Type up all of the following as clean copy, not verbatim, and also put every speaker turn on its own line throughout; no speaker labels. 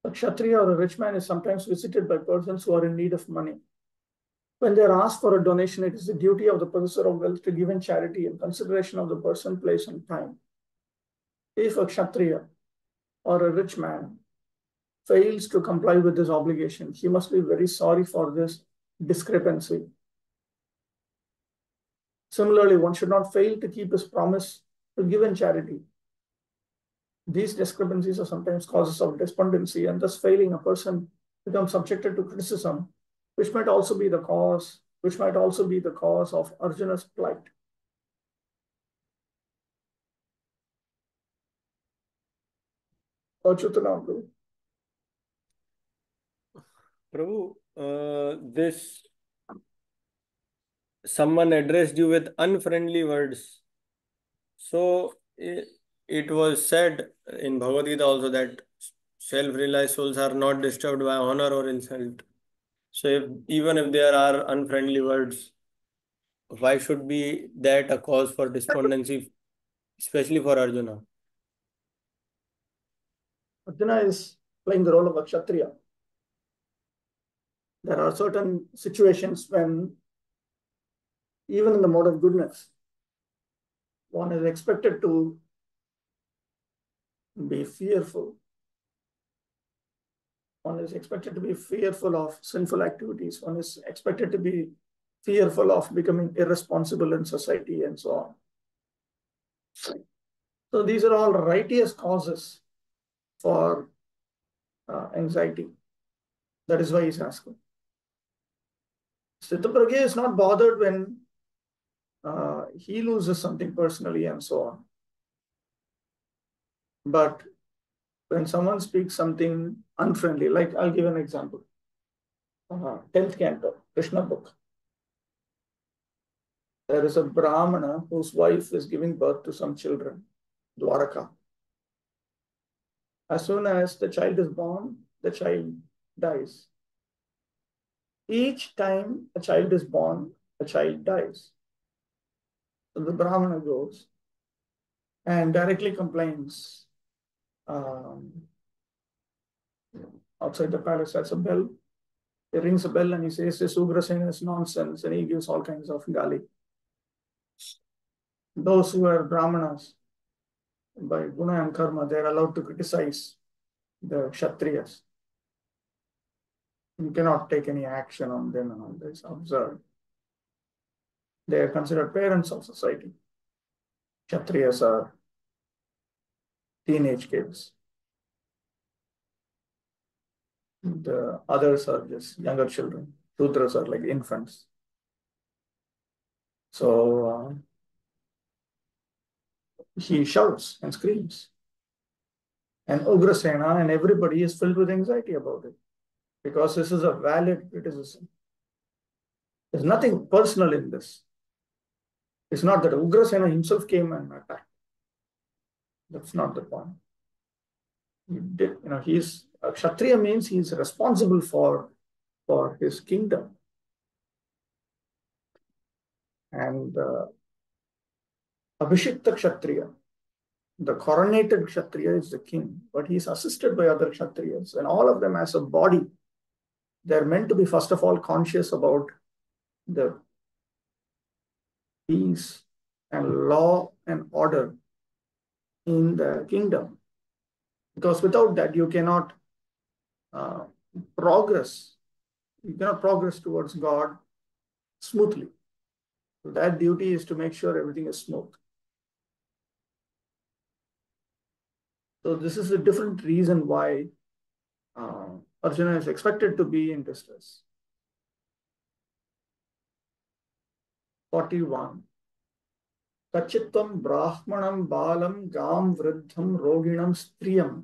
A Kshatriya or a rich man is sometimes visited by persons who are in need of money. When they are asked for a donation, it is the duty of the possessor of wealth to give in charity in consideration of the person, place, and time. If a Kshatriya or a rich man fails to comply with this obligation, he must be very sorry for this discrepancy. Similarly, one should not fail to keep his promise to give in charity. These discrepancies are sometimes causes of despondency, and thus failing a person becomes subjected to criticism, which might also be the cause of Arjuna's plight.
Prabhu, this someone addressed you with unfriendly words. So it was said in Bhagavad Gita also that self-realized souls are not disturbed by honor or insult. So even if there are unfriendly words, why should be that a cause for despondency, especially for Arjuna?
Arjuna is playing the role of a Kshatriya. There are certain situations when, even in the mode of goodness, one is expected to be fearful. One is expected to be fearful of sinful activities. One is expected to be fearful of becoming irresponsible in society and so on. So these are all righteous causes for anxiety. That is why he's asking. Sthitapragya is not bothered when he loses something personally and so on. But when someone speaks something unfriendly, like I'll give an example. 10th canto, Krishna book. There is a Brahmana whose wife is giving birth to some children, Dwaraka. As soon as the child is born, the child dies. Each time a child is born, a child dies. So the Brahmana goes and directly complains. Outside the palace, that's a bell. He rings a bell and he says, this Ugrasena is nonsense, and he gives all kinds of gali. Those who are Brahmanas, by Guna and Karma, they are allowed to criticize the Kshatriyas. You cannot take any action on them and all this. Observe. They are considered parents of society. Kshatriyas are teenage kids. The others are just younger children. Shudras are like infants. So he shouts and screams. And Ugrasena and everybody is filled with anxiety about it, because this is a valid criticism. There's nothing personal in this. It's not that Ugrasena himself came and attacked. That's not the point. He did, he's a Kshatriya means he's responsible for his kingdom. And Abhishekta Kshatriya, the coronated Kshatriya, is the king, but he's assisted by other Kshatriyas, and all of them as a body, they're meant to be first of all conscious about the peace and law and order in the kingdom. Because without that, you cannot progress. You cannot progress towards God smoothly. So that duty is to make sure everything is smooth. So this is a different reason why Arjuna is expected to be in distress. 41. Kachitvam brahmanam balam gam vriddham roginam striyam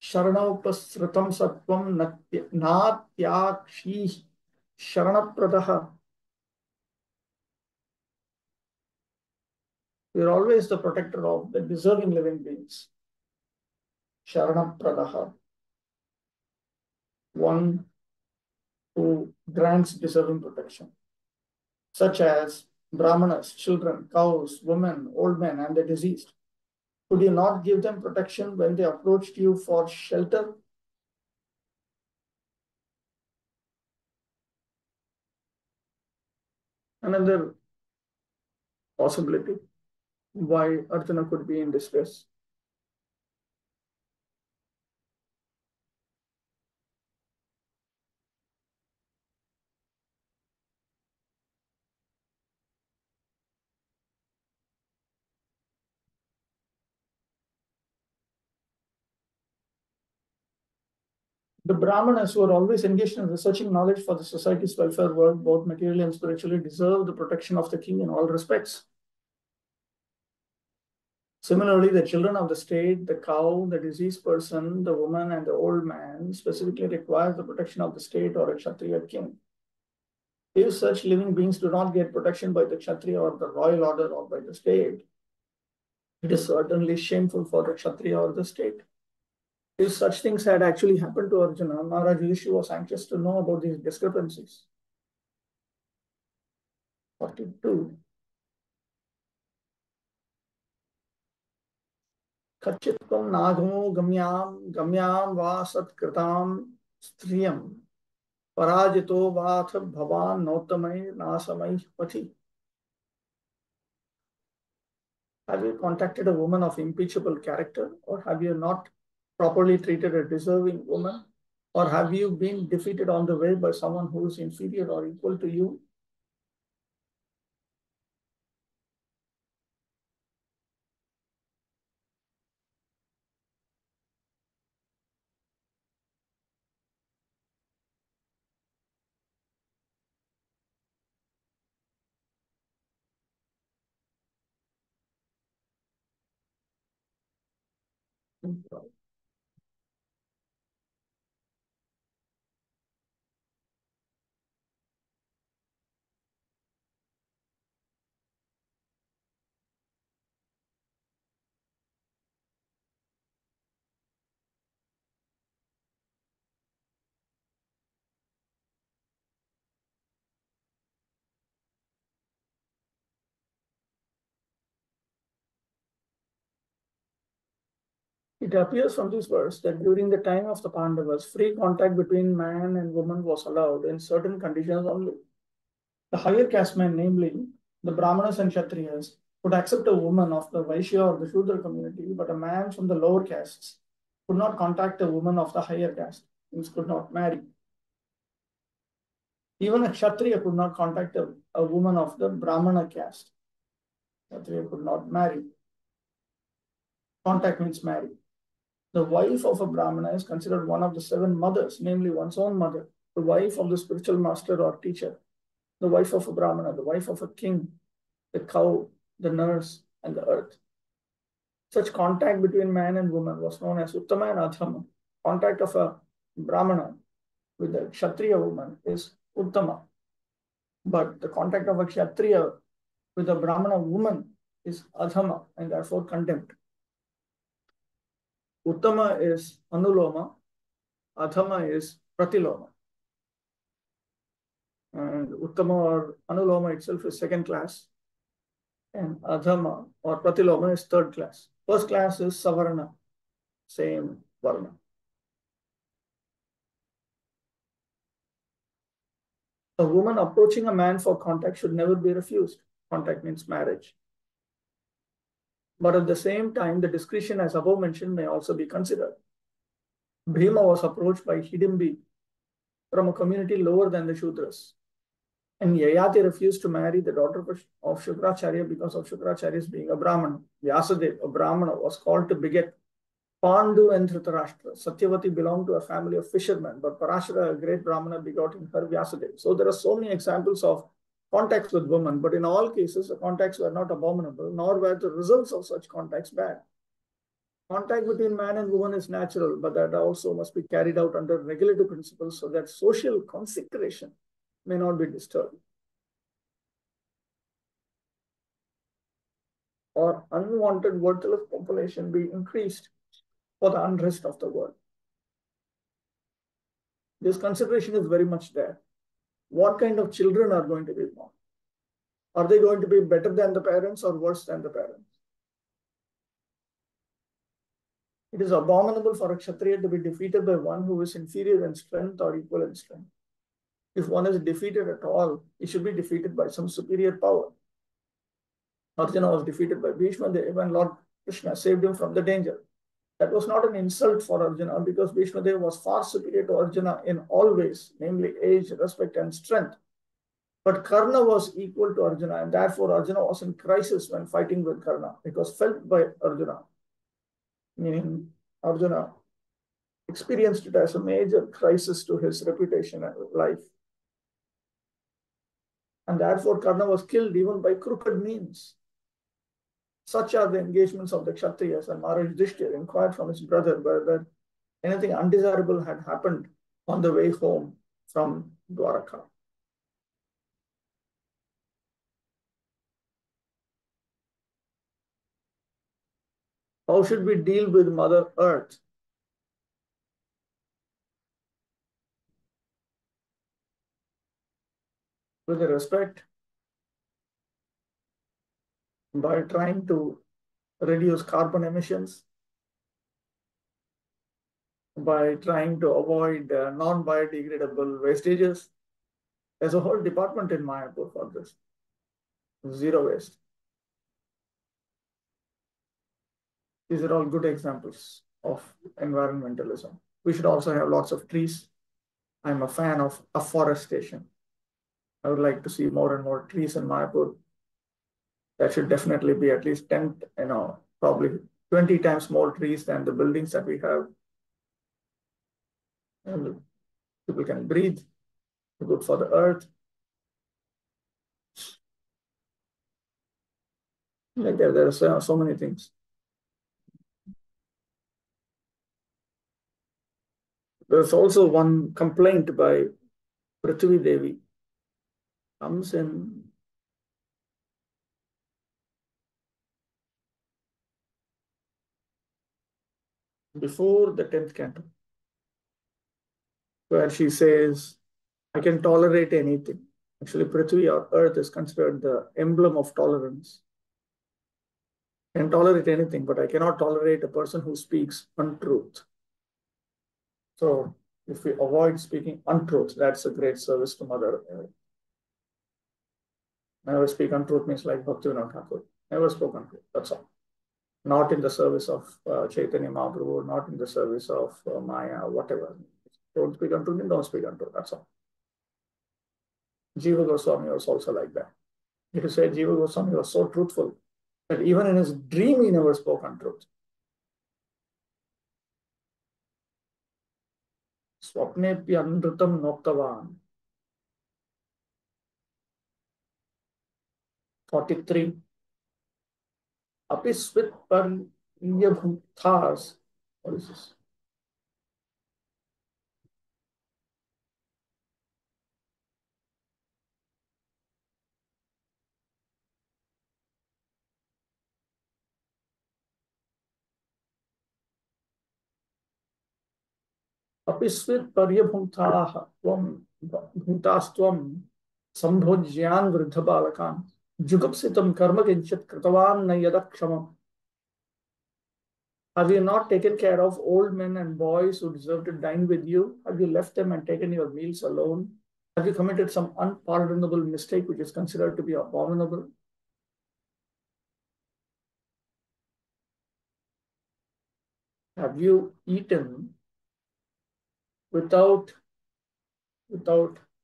sharanopasritam sattvam natyakshi sharanapradaha. We are always the protector of the deserving living beings. Sharanapradaha. One who grants deserving protection, such as Brahmanas, children, cows, women, old men, and the diseased. Could you not give them protection when they approached you for shelter? Another possibility why Arjuna could be in distress. The Brahmanas, who are always engaged in researching knowledge for the society's welfare work, both materially and spiritually, deserve the protection of the king in all respects. Similarly, the children of the state, the cow, the diseased person, the woman, and the old man specifically require the protection of the state or a Kshatriya king. If such living beings do not get protection by the Kshatriya or the royal order or by the state, it is certainly shameful for the Kshatriya or the state. If such things had actually happened to Arjuna, Maharaj Yudhishthira was anxious to know about these discrepancies. 42. Kachitvam nagamo gamyam va satkratam striyam parajito vath bhavan nautamai nasamai pati. Have you contacted a woman of impeachable character, or have you not properly treated a deserving woman, or have you been defeated on the way by someone who is inferior or equal to you? It appears from this verse that during the time of the Pandavas, free contact between man and woman was allowed in certain conditions only. The higher caste men, namely the Brahmanas and Kshatriyas, could accept a woman of the Vaishya or the Shudra community, but a man from the lower castes could not contact a woman of the higher caste, means could not marry. Even a Kshatriya could not contact a woman of the Brahmana caste. Kshatriya could not marry. Contact means marry. The wife of a Brahmana is considered one of the 7 mothers, namely one's own mother, the wife of the spiritual master or teacher, the wife of a Brahmana, the wife of a king, the cow, the nurse, and the earth. Such contact between man and woman was known as Uttama and Adhama. Contact of a Brahmana with a Kshatriya woman is Uttama. But the contact of a Kshatriya with a Brahmana woman is Adhama and therefore contempt. Uttama is Anuloma, Adhama is Pratiloma. And Uttama or Anuloma itself is second class, and Adhama or Pratiloma is third class. First class is Savarna, same Varna. A woman approaching a man for contact should never be refused. Contact means marriage. But at the same time, the discretion as above mentioned may also be considered. Bhima was approached by Hidimbi from a community lower than the Shudras. And Yayati refused to marry the daughter of Shukracharya because of Shukracharya's being a Brahmana. Vyasadeva, a Brahmana, was called to beget Pandu and Dhritarashtra. Satyavati belonged to a family of fishermen, but Parashara, a great Brahmana, begot in her Vyasadeva. So there are so many examples of contacts with women, but in all cases, the contacts were not abominable, nor were the results of such contacts bad. Contact between man and woman is natural, but that also must be carried out under regulative principles so that social consecration may not be disturbed or unwanted worthless population be increased for the unrest of the world. This consideration is very much there. What kind of children are going to be born? Are they going to be better than the parents or worse than the parents? It is abominable for a Kshatriya to be defeated by one who is inferior in strength or equal in strength. If one is defeated at all, he should be defeated by some superior power. Arjuna was defeated by Bhishma when Lord Krishna saved him from the danger. That was not an insult for Arjuna because Bhishma Dev was far superior to Arjuna in all ways, namely age, respect, and strength. But Karna was equal to Arjuna, and therefore Arjuna was in crisis when fighting with Karna. It was felt by Arjuna, meaning Arjuna experienced it as a major crisis to his reputation and life. And therefore Karna was killed even by crooked means. Such are the engagements of the Kshatriyas, and Maharaj Yudhishthira inquired from his brother whether anything undesirable had happened on the way home from Dwaraka. How should we deal with Mother Earth? With respect, by trying to reduce carbon emissions, by trying to avoid non-biodegradable wastages. There's a whole department in Mayapur for this. Zero waste. These are all good examples of environmentalism. We should also have lots of trees. I'm a fan of afforestation. I would like to see more and more trees in Mayapur. That should definitely be at least 10, probably 20 times more trees than the buildings that we have. And people can breathe, good for the earth. Like there are so many things. There's also one complaint by Prithvi Devi. Comes in before the 10th canto, where she says, I can tolerate anything. Actually, Prithvi or Earth is considered the emblem of tolerance. I can tolerate anything, but I cannot tolerate a person who speaks untruth. So if we avoid speaking untruth, that's a great service to Mother Earth. Never speak untruth means like Bhakti-vaibhava Thakur. Never spoke untruth, that's all. Not in the service of Chaitanya Mahaprabhu, not in the service of Maya, whatever. Don't speak untruth, don't speak untruth, that's all. Jiva Goswami was also like that. It is said Jiva Goswami was so truthful that even in his dream he never spoke untruth. Swapnepya anrutam noktavan. 43. Apisvit paryabhutas. What is this? Apisvit paryabhutas bhutastvam sambhojyan vruddhabalakan jugapsitam karma kinchat kritavan na yadakshamam. Have you not taken care of old men and boys who deserve to dine with you? Have you left them and taken your meals alone? Have you committed some unpardonable mistake which is considered to be abominable? Have you eaten without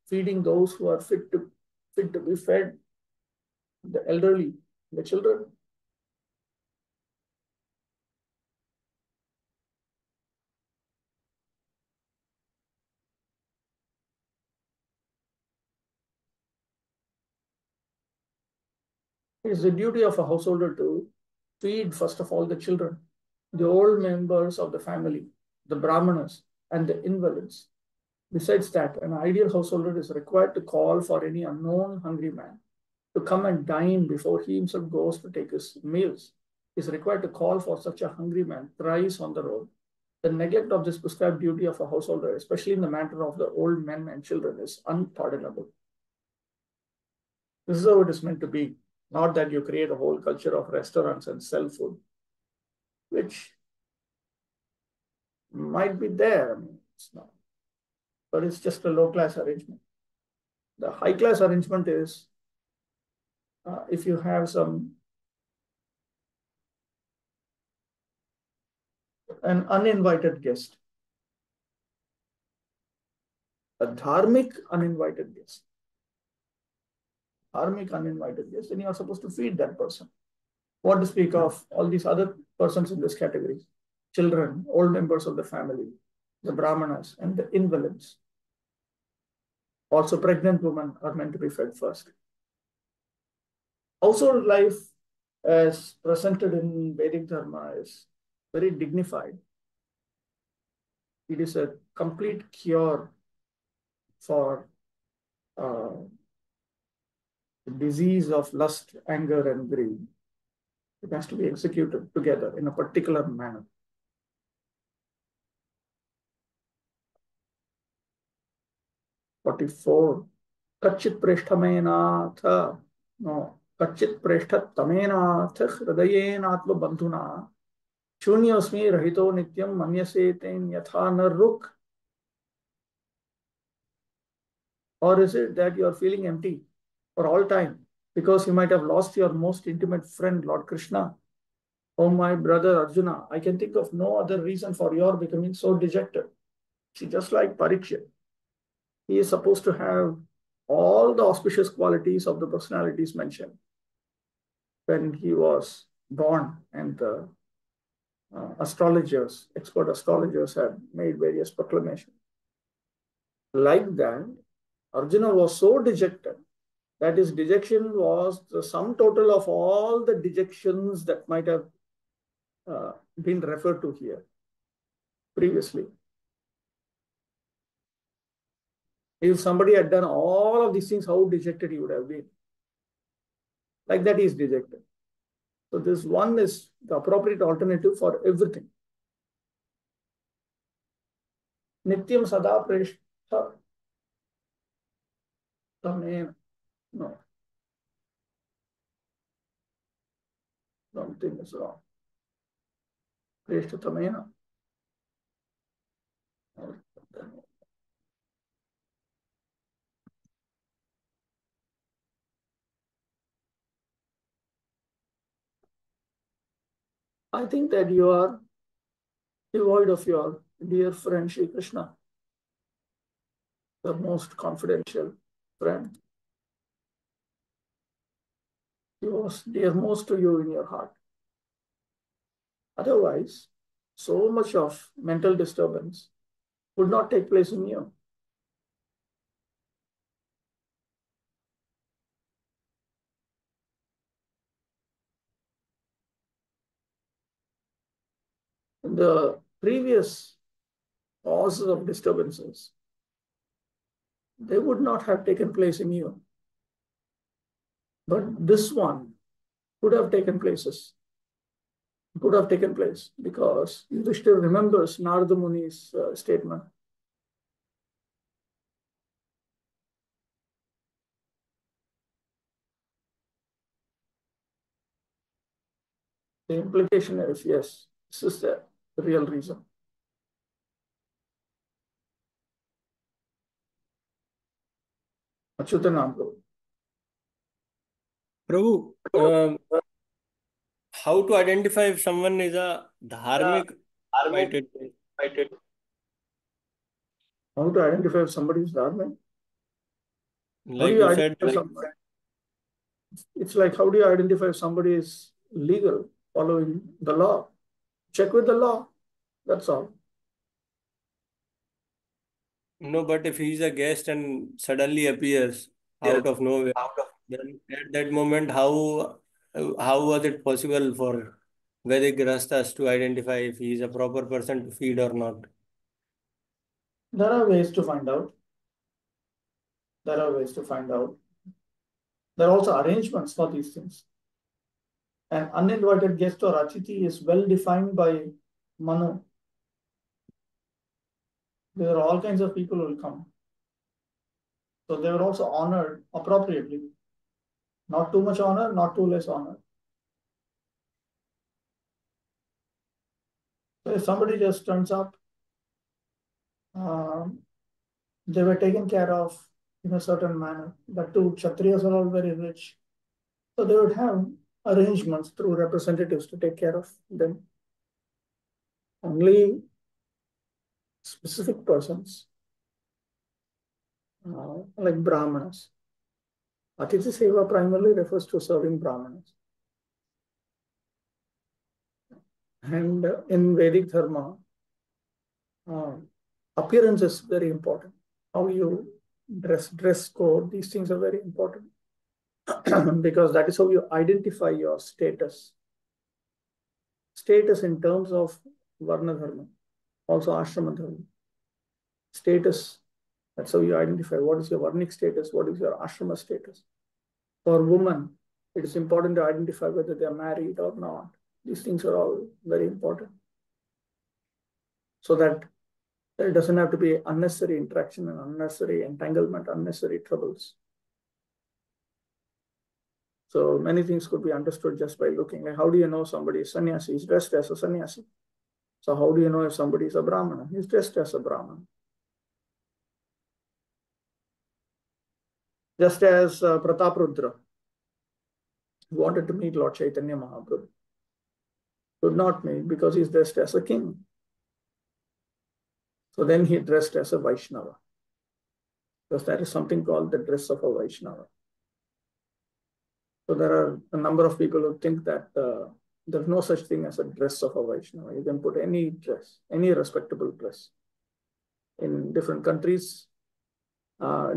feeding those who are fit to be fed, the elderly, the children? It is the duty of a householder to feed, first of all, the children, the old members of the family, the brahmanas, and the invalids. Besides that, an ideal householder is required to call for any unknown hungry man to come and dine before he himself goes to take his meals. He is required to call for such a hungry man thrice on the road. The neglect of this prescribed duty of a householder, especially in the matter of the old men and children, is unpardonable. This is how it is meant to be. Not that you create a whole culture of restaurants and sell food, which might be there. I mean, it's not. But it's just a low-class arrangement. The high class arrangement is if you have an uninvited guest, a dharmic uninvited guest, then you are supposed to feed that person. What to speak of all these other persons in this category? Children, old members of the family, the brahmanas, and the invalids. Also, pregnant women are meant to be fed first. Household life, as presented in Vedic Dharma, is very dignified. It is a complete cure for the disease of lust, anger, and greed. It has to be executed together in a particular manner. 44. Kachit preshthamenatha. No. Kachit preshthattamenath hridayenatva bandhuna. Shunyasmi rahito nityam manyase ten yatha naruk. Or is it that you are feeling empty for all time because you might have lost your most intimate friend, Lord Krishna? Oh, my brother Arjuna, I can think of no other reason for your becoming so dejected. See, just like Parikshit, he is supposed to have all the auspicious qualities of the personalities mentioned when he was born, and the expert astrologers had made various proclamations. Like that, Arjuna was so dejected that his dejection was the sum total of all the dejections that might have been referred to here previously. If somebody had done all of these things, how dejected he would have been. Like that, he is dejected. So this one is the appropriate alternative for everything. Nityam sada preshta tamena. No. Something is wrong. Preshta tamena. I think that you are devoid of your dear friend Shri Krishna, the most confidential friend. He was dear most to you in your heart. Otherwise, so much of mental disturbance would not take place in you. In the previous causes of disturbances, they would not have taken place in you. But this one could have taken place because Yudhishthira remembers Narada Muni's statement. The implication is, yes, this is the real reason. Achyutanam Prabhu.
Prabhu, how to identify if someone is a dharmic invited?
How to identify if somebody is dharmic?
Like you said,
it's like, how do you identify if somebody is legal, following the law? Check with the law. That's all.
no, but if he's a guest and suddenly appears out of nowhere, then at that moment, how was it possible for Vedic Grastas to identify if he is a proper person to feed or not?
There are ways to find out. There are also arrangements for these things. An uninvited guest or Atithi is well defined by Manu. There are all kinds of people who will come. So they were also honored appropriately. Not too much honor, not too less honor. So if somebody just turns up, they were taken care of in a certain manner. But too, Kshatriyas are all very rich. So they would have arrangements through representatives to take care of them. Only specific persons, like Brahmanas. Atithi Seva primarily refers to serving Brahmanas. And in Vedic Dharma, appearance is very important. How you dress code, these things are very important. Because that is how you identify your status. Status in terms of Varna Dharma, also Ashrama Dharma. Status, that's how you identify what is your Varnic status, what is your Ashrama status. For women, it is important to identify whether they are married or not. These things are all very important. So that there doesn't have to be unnecessary interaction and unnecessary entanglement, unnecessary troubles. So many things could be understood just by looking. Like, how do you know somebody is sannyasi? He's dressed as a sannyasi. So how do you know if somebody is a brahmana? He's dressed as a brahmana. Just as Prataprudra wanted to meet Lord Chaitanya Mahaprabhu, could not meet because he's dressed as a king. So then he dressed as a Vaishnava, because that is something called the dress of a Vaishnava. So there are a number of people who think that there's no such thing as a dress of a Vaishnava. You can put any dress, any respectable dress. In different countries,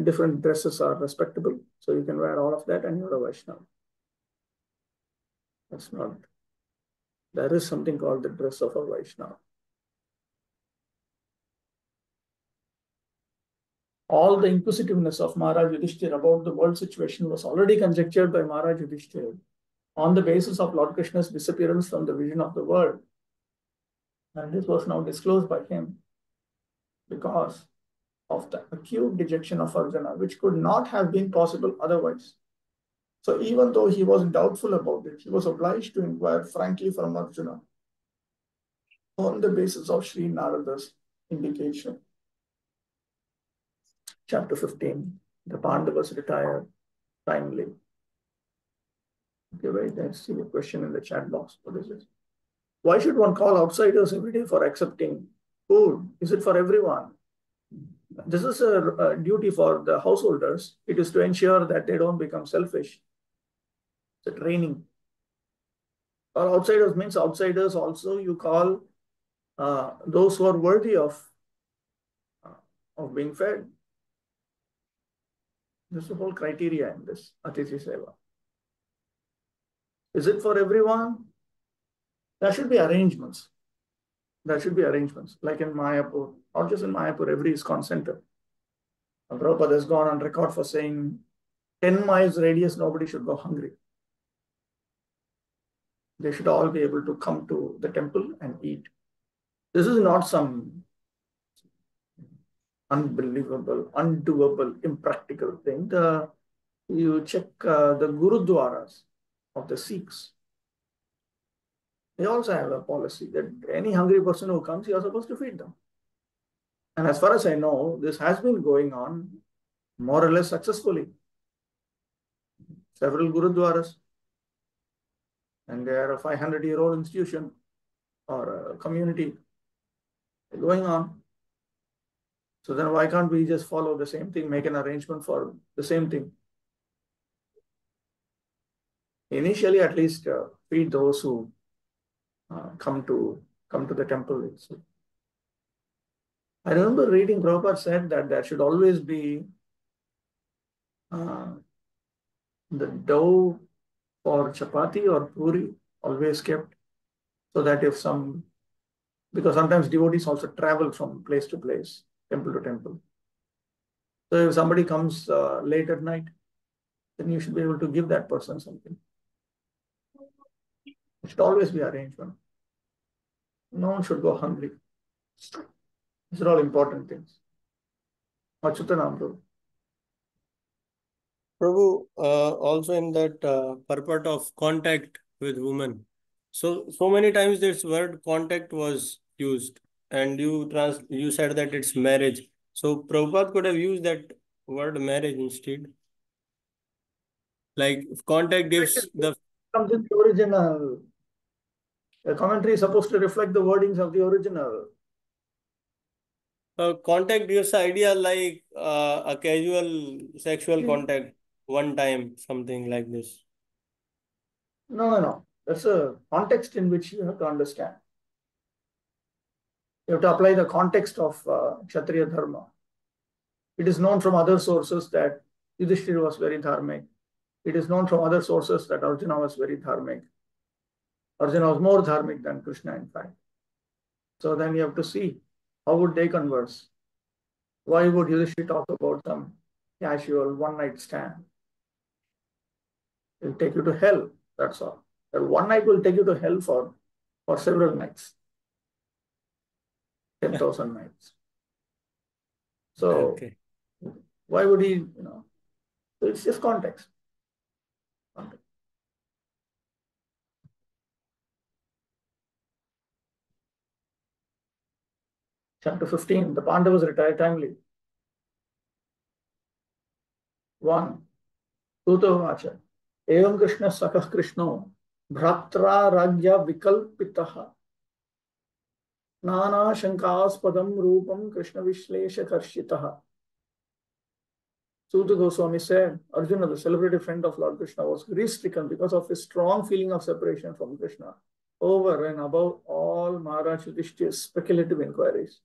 different dresses are respectable. So you can wear all of that and you're a Vaishnava. That's not. There is something called the dress of a Vaishnava. All the inquisitiveness of Maharaj Yudhishthira about the world situation was already conjectured by Maharaj Yudhishthira on the basis of Lord Krishna's disappearance from the vision of the world. And this was now disclosed by him because of the acute dejection of Arjuna, which could not have been possible otherwise. So even though he was doubtful about it, he was obliged to inquire frankly from Arjuna on the basis of Sri Narada's indication. Chapter 15, the Pandavas retired timely. Okay, wait, let's see a question in the chat box. What is this? Why should one call outsiders every day for accepting food? Is it for everyone? This is a duty for the householders. It is to ensure that they don't become selfish. It's a training. Or outsiders means outsiders also you call those who are worthy of being fed. This is the whole criteria in this Atithi Seva. Is it for everyone? There should be arrangements. There should be arrangements. Like in Mayapur, not just in Mayapur, every ISKCON center. Prabhupada has gone on record for saying 10 miles radius, nobody should go hungry. They should all be able to come to the temple and eat. This is not some unbelievable, undoable, impractical thing. You check the Gurudwaras of the Sikhs. They also have a policy that any hungry person who comes, you are supposed to feed them. And as far as I know, this has been going on more or less successfully. Several Gurudwaras. And they are a 500-year-old institution or a community going on. So then why can't we just follow the same thing, make an arrangement for the same thing? Initially, at least feed those who come to the temple itself. I remember reading Prabhupada said that there should always be the dough for chapati or puri always kept, so that if because sometimes devotees also travel from place to place, temple to temple. So if somebody comes late at night, then you should be able to give that person something. It should always be arrangement. No one should go hungry. These are all important things. Achyutanam.
Prabhu, also in that purport of contact with women. So many times this word contact was used, and you said that it's marriage. So Prabhupada could have used that word marriage instead. Like context gives the
Comes in the original. The commentary is supposed to reflect the wordings of the original.
contact gives the idea like a casual sexual contact one time, something like this.
No. That's a context in which you have to understand. You have to apply the context of Kshatriya Dharma. It is known from other sources that Yudhishthira was very dharmic. It is known from other sources that Arjuna was very dharmic. Arjuna was more dharmic than Krishna, in fact. So then you have to see how would they converse. Why would Yudhishthira talk about some casual one-night stand? It will take you to hell. That's all. That one night will take you to hell for several nights. 10,000 nights. So
Okay.
why would he, so it's just context. Chapter 15, the Pandavas retired timely. 1. Tutavacha. Evam Krishna Sakah Krishno Bhratra Ragya Vikalpitaha Nana Shankaspadam Rupam Krishna Vishlesha Karshitaha. Suta Goswami said, Arjuna, the celebrated friend of Lord Krishna, was grief-stricken because of his strong feeling of separation from Krishna, over and above all Maharaj Yudhishthira's speculative inquiries.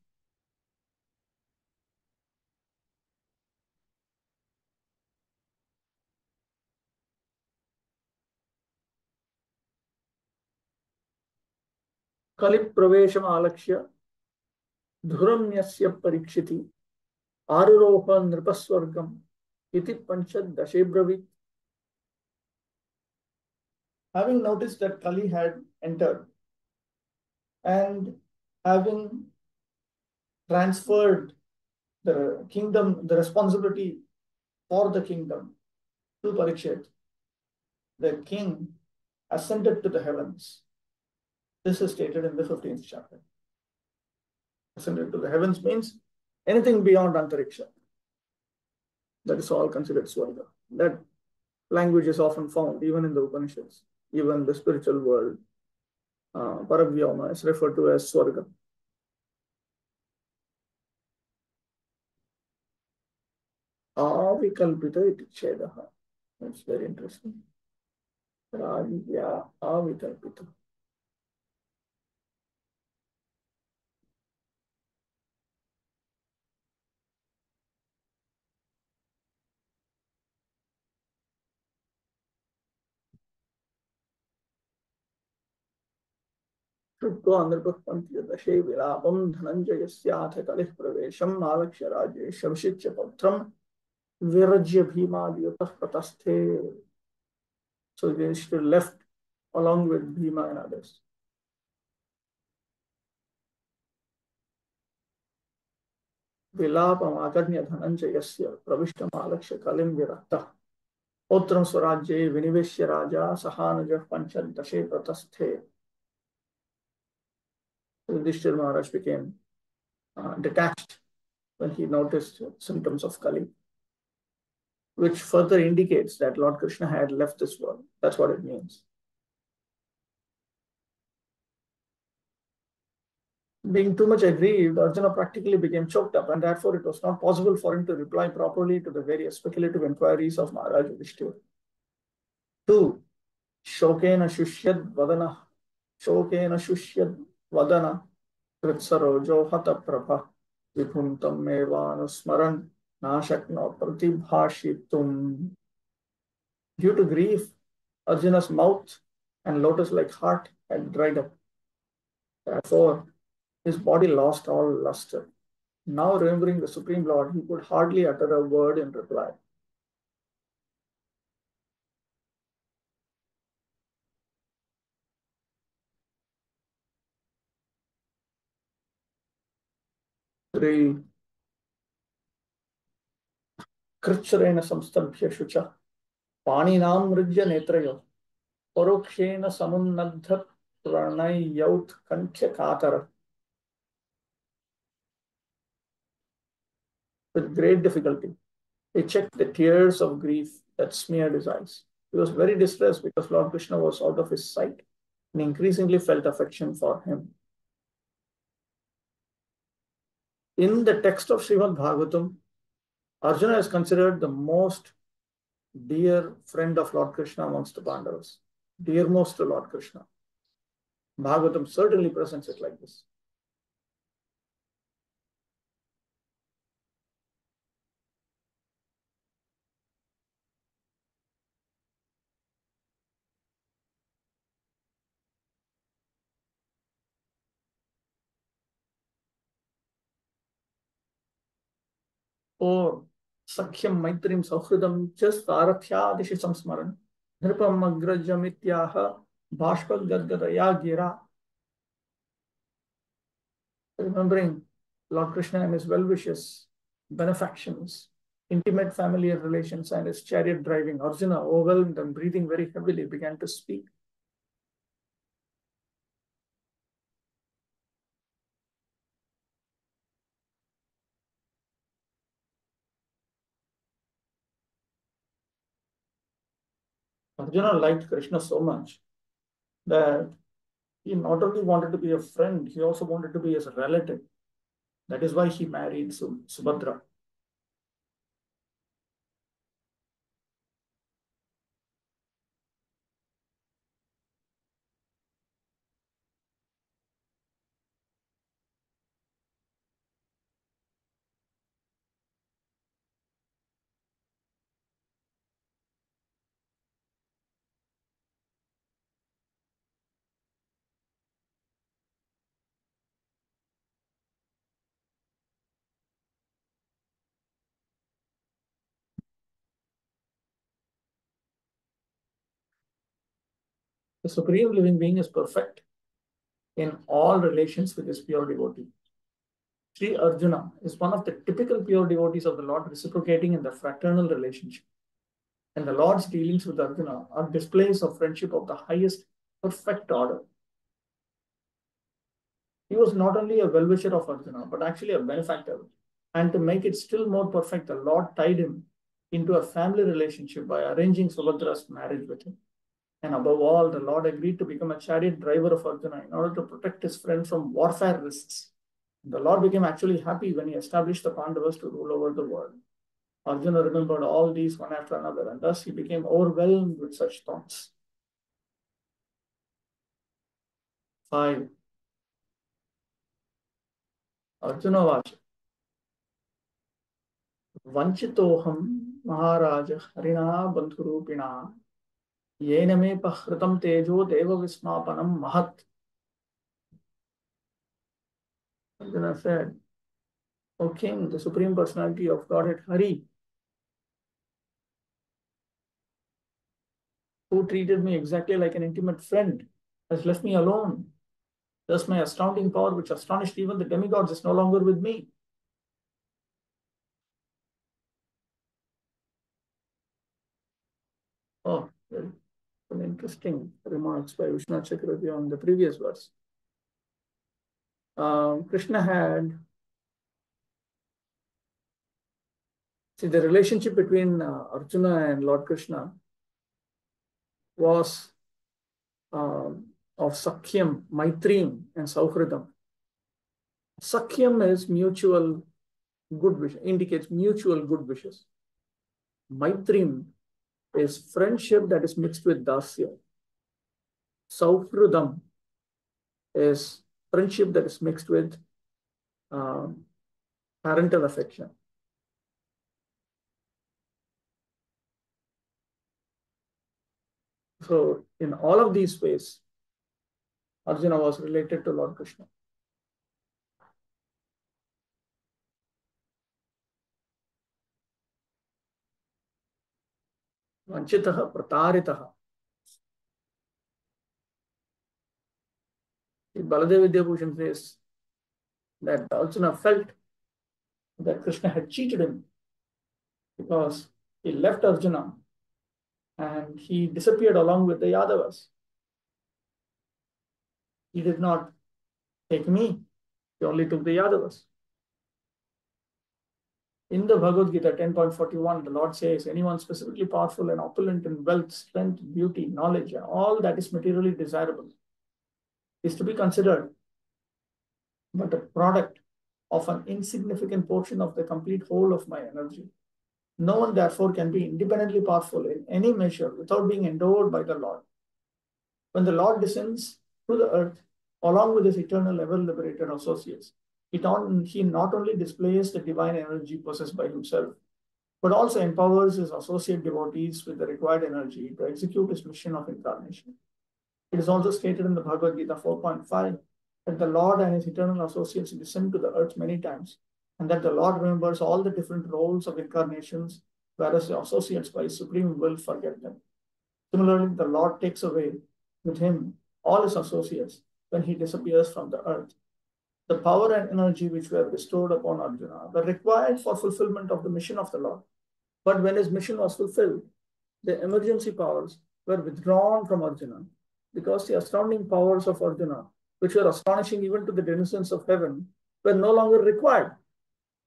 Kalipravesham alakshya dhuramnyasya parikshiti aruroha nripaswargam iti panchad dashebravit. Having noticed that Kali had entered and having transferred the kingdom, the responsibility for the kingdom to Parikshit, the king ascended to the heavens. This is stated in the 15th chapter. Ascended to the heavens means anything beyond Antariksha. That is all considered Swarga. That language is often found even in the Upanishads, even the spiritual world. Paravyoma is referred to as Swarga. Avikalpita iti chedaha. That's very interesting. Ragya avikalpita. श्रुत्वा नृपः विलापं धनञ्जयस्याथ कलिः प्रवेशम् आलक्ष्य राज्ये शविशिच्य पत्रं विरज्य भीमाद्युतः प्रतस्थे. So Yudhishthira left along with Bhima and others. विलापम् आकर्ण्य धनञ्जयस्य प्रविष्टम् आलक्ष्य कलिं विरक्तः पौत्रं स्वराज्ये विनिवेश्य Raja सहानुजः पञ्चदशे प्रतस्थे. Yudhishthira Maharaj became detached when he noticed symptoms of Kali, which further indicates that Lord Krishna had left this world. That's what it means. Being too much aggrieved, Arjuna practically became choked up, and therefore it was not possible for him to reply properly to the various speculative inquiries of Maharaj Yudhishthira. 2. Shokena Shushyad Vadana Shokena Shushyad Vadana Kritsarojo Hata Prabha Vibhuntam Mevanusmaran Nashakno Pratibhashitum. Due to grief, Arjuna's mouth and lotus-like heart had dried up. Therefore, his body lost all luster. Now, remembering the Supreme Lord, he could hardly utter a word in reply. Three. Kritsarena samstabhya shucha paninam mrijya netrayo parokshena samunnadha pranayaut kanthya katara. With great difficulty, He checked the tears of grief that smeared his eyes. He was very distressed because Lord Krishna was out of his sight and increasingly felt affection for him. In the text of Srimad Bhagavatam, Arjuna is considered the most dear friend of Lord Krishna amongst the Pandavas, dearmost to Lord Krishna. Bhagavatam certainly presents it like this. Or Sakhyam Maitrim Sauhridam just Arathya Samsmaran Nripam Agrajam Bhashpal Gadgadaya Gira. Remembering Lord Krishna and his well-wishes, benefactions, intimate family relations, and his chariot driving, Arjuna, overwhelmed and breathing very heavily, began to speak. Arjuna liked Krishna so much that he not only wanted to be a friend, he also wanted to be his relative. That is why he married Subhadra. The Supreme Living Being is perfect in all relations with his pure devotee. Sri Arjuna is one of the typical pure devotees of the Lord, reciprocating in the fraternal relationship. And the Lord's dealings with Arjuna are displays of friendship of the highest perfect order. He was not only a well-wisher of Arjuna, but actually a benefactor. And to make it still more perfect, the Lord tied him into a family relationship by arranging Subhadra's marriage with him. And above all, the Lord agreed to become a chariot driver of Arjuna in order to protect his friend from warfare risks. The Lord became actually happy when he established the Pandavas to rule over the world. Arjuna remembered all these one after another, and thus he became overwhelmed with such thoughts. 5. Arjuna Vacha. Vanchitoham Maharaj Harina Bandhurupina Yename Pahritam Tejo Deva Vismapanam Mahat. Arjuna said, O King, the Supreme Personality of Godhead Hari, who treated me exactly like an intimate friend, has left me alone. Thus my astounding power, which astonished even the demigods, is no longer with me. Oh, very some interesting remarks by Vishnu Chakravarti on the previous verse. Krishna had, see, the relationship between Arjuna and Lord Krishna was of Sakhyam, Maitrim, and Sauhridam. Sakhyam is mutual good wish, indicates mutual good wishes. Maitrim is friendship that is mixed with dasya. Sauhridam is friendship that is mixed with parental affection. So in all of these ways, Arjuna was related to Lord Krishna. Vanchitaha prataritaha. Baladev Vidyabhushan says that Arjuna felt that Krishna had cheated him because he left Arjuna and he disappeared along with the Yadavas. He did not take me, he only took the Yadavas. In the Bhagavad Gita 10.41, the Lord says, anyone specifically powerful and opulent in wealth, strength, beauty, knowledge, and all that is materially desirable is to be considered but a product of an insignificant portion of the complete whole of my energy. No one, therefore, can be independently powerful in any measure without being endowed by the Lord. When the Lord descends to the earth, along with his eternal, ever-liberated associates, he not only displays the divine energy possessed by himself, but also empowers his associate devotees with the required energy to execute his mission of incarnation. It is also stated in the Bhagavad Gita 4.5 that the Lord and his eternal associates descend to the earth many times, and that the Lord remembers all the different roles of incarnations, whereas the associates by his supreme will forget them. Similarly, the Lord takes away with him all his associates when he disappears from the earth. The power and energy which were bestowed upon Arjuna were required for fulfillment of the mission of the Lord. But when his mission was fulfilled, the emergency powers were withdrawn from Arjuna because the astounding powers of Arjuna, which were astonishing even to the denizens of heaven, were no longer required,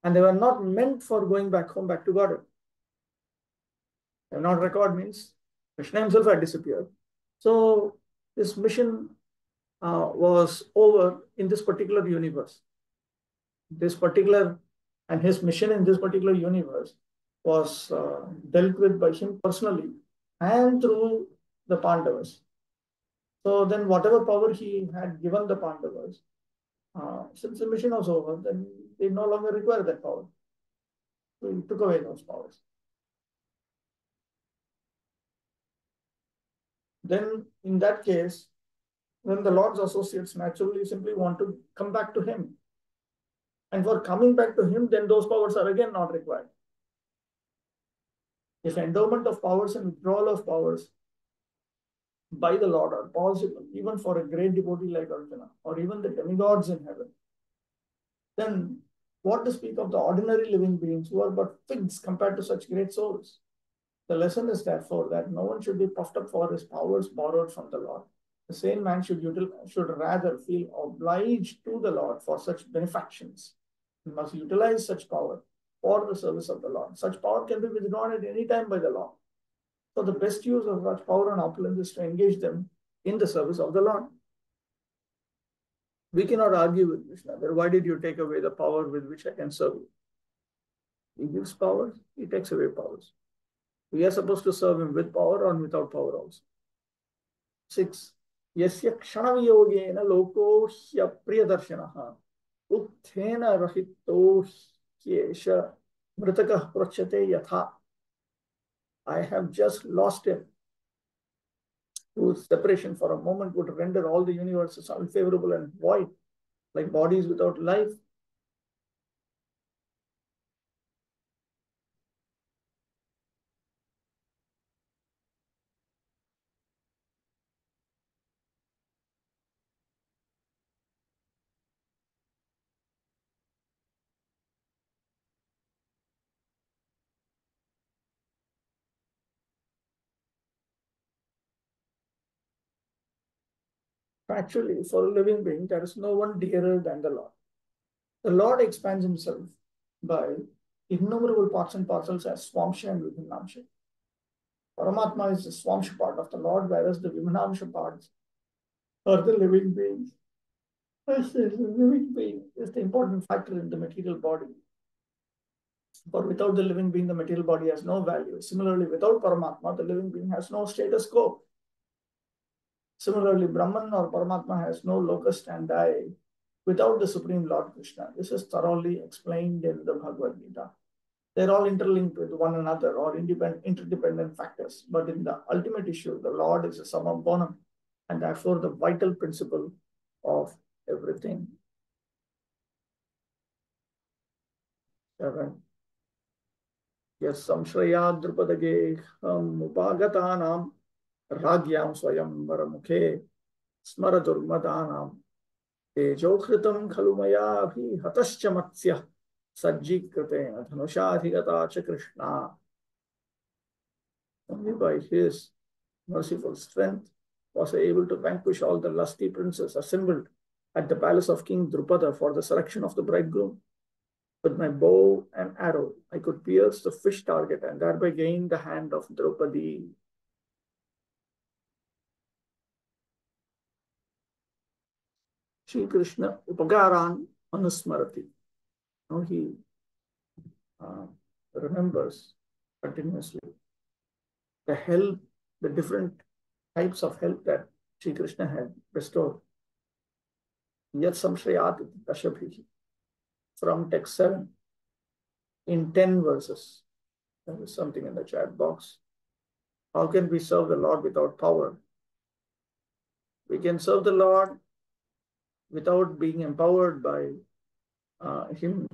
and they were not meant for going back home, back to Godhead. They were not required means Krishna himself had disappeared. So this mission was over in this particular universe. And his mission in this particular universe was dealt with by him personally and through the Pandavas. So then whatever power he had given the Pandavas, since the mission was over, then they no longer require that power. So he took away those powers. Then in that case, then the Lord's associates naturally simply want to come back to him. And for coming back to him, then those powers are again not required. If endowment of powers and withdrawal of powers by the Lord are possible, even for a great devotee like Arjuna, or even the demigods in heaven, then what to speak of the ordinary living beings who are but figs compared to such great souls? The lesson is therefore that no one should be puffed up for his powers borrowed from the Lord. The same man should rather feel obliged to the Lord for such benefactions. He must utilize such power for the service of the Lord. Such power can be withdrawn at any time by the Lord. So the best use of such power and opulence is to engage them in the service of the Lord. We cannot argue with Krishna that why did you take away the power with which I can serve you? He gives powers, he takes away powers. We are supposed to serve him with power or without power also. 6. Yasya kshanaviyogena loko hya priyadarshanaha ukthena rahito hyesha mritakah prachyate yatha. I have just lost him, whose separation for a moment would render all the universes unfavorable and void, like bodies without life. Actually, for a living being, there is no one dearer than the Lord. The Lord expands himself by innumerable parts and parcels as Swamsha and Vibhinamsha. Paramatma is the Swamsha part of the Lord, whereas the Vibhinamsha parts are the living beings. The living being is the important factor in the material body. For without the living being, the material body has no value. Similarly, without Paramatma, the living being has no status quo. Similarly, Brahman or Paramatma has no locus standi without the Supreme Lord Krishna. This is thoroughly explained in the Bhagavad Gita. They're all interlinked with one another or interdependent factors. But in the ultimate issue, the Lord is a summum bonum and therefore the vital principle of everything. 7. Yes, samshraya drupadage upagatanam ragyam swayam varamukhe smara durmadanam tejokhritam khalumaya abhi hatascha matsya sajjikratena dhanushadhigata cha Krishna. Only by his merciful strength was I able to vanquish all the lusty princes assembled at the palace of King Drupada for the selection of the bridegroom. With my bow and arrow, I could pierce the fish target and thereby gain the hand of Draupadi. Shri Krishna upagaran anusmarati. Now he uh, remembers continuously the help, the different types of help that Shri Krishna had bestowed. Yat samshrayat dashabhihi. From text 7 in 10 verses. There is something in the chat box. How can we serve the Lord without power? We can serve the Lord without being empowered by Him,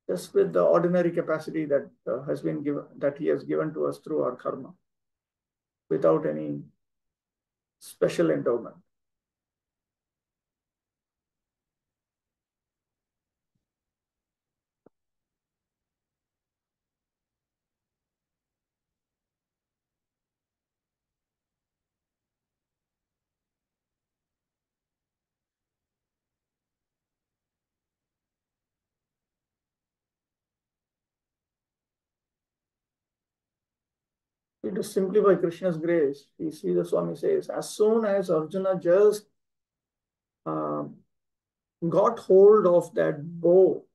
just with the ordinary capacity that has been given, that He has given to us through our karma, without any special endowment. It is simply by Krishna's grace. We see the Swami says, as soon as Arjuna just uh, got hold of that bow,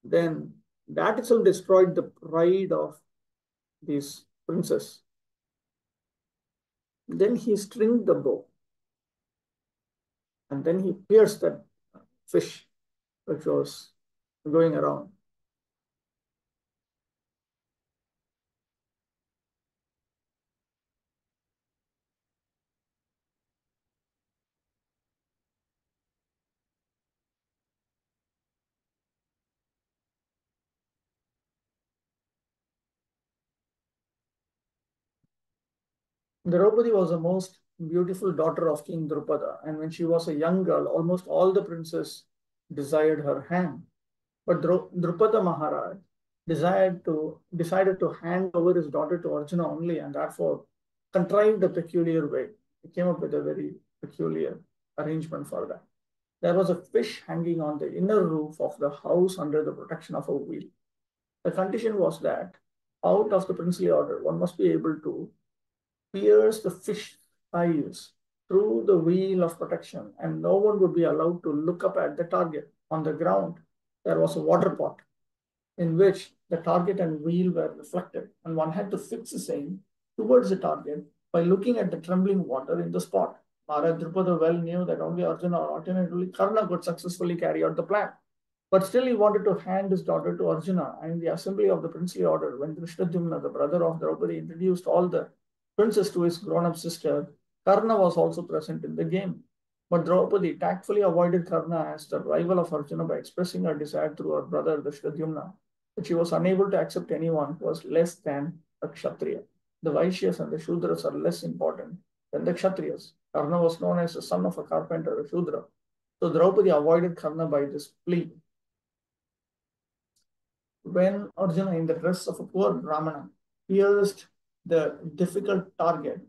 then that itself destroyed the pride of this princess. Then he stringed the bow and then he pierced that fish which was going around. Draupadi was the most beautiful daughter of King Drupada, and when she was a young girl, almost all the princes desired her hand. But Drupada Maharaj decided to hand over his daughter to Arjuna only, and therefore contrived a peculiar way. He came up with a very peculiar arrangement for that. There was a fish hanging on the inner roof of the house under the protection of a wheel. The condition was that out of the princely order, one must be able to pierce the fish eyes through the wheel of protection, and no one would be allowed to look up at the target. On the ground, there was a water pot in which the target and wheel were reflected, and one had to fix the same towards the target by looking at the trembling water in the spot. Maharaj Drupada well knew that only Arjuna or alternatively Karna could successfully carry out the plan. But still, he wanted to hand his daughter to Arjuna, and in the assembly of the princely order, when Drishtadyumna, the brother of Draupadi, introduced all the princes to his grown-up sister, Karna was also present in the game. But Draupadi tactfully avoided Karna as the rival of Arjuna by expressing her desire through her brother Drishtadyumna, but she was unable to accept anyone who was less than a Kshatriya. The Vaishyas and the Shudras are less important than the Kshatriyas. Karna was known as the son of a carpenter, a Shudra. So Draupadi avoided Karna by this plea. When Arjuna, in the dress of a poor Brahmana, pierced the difficult target,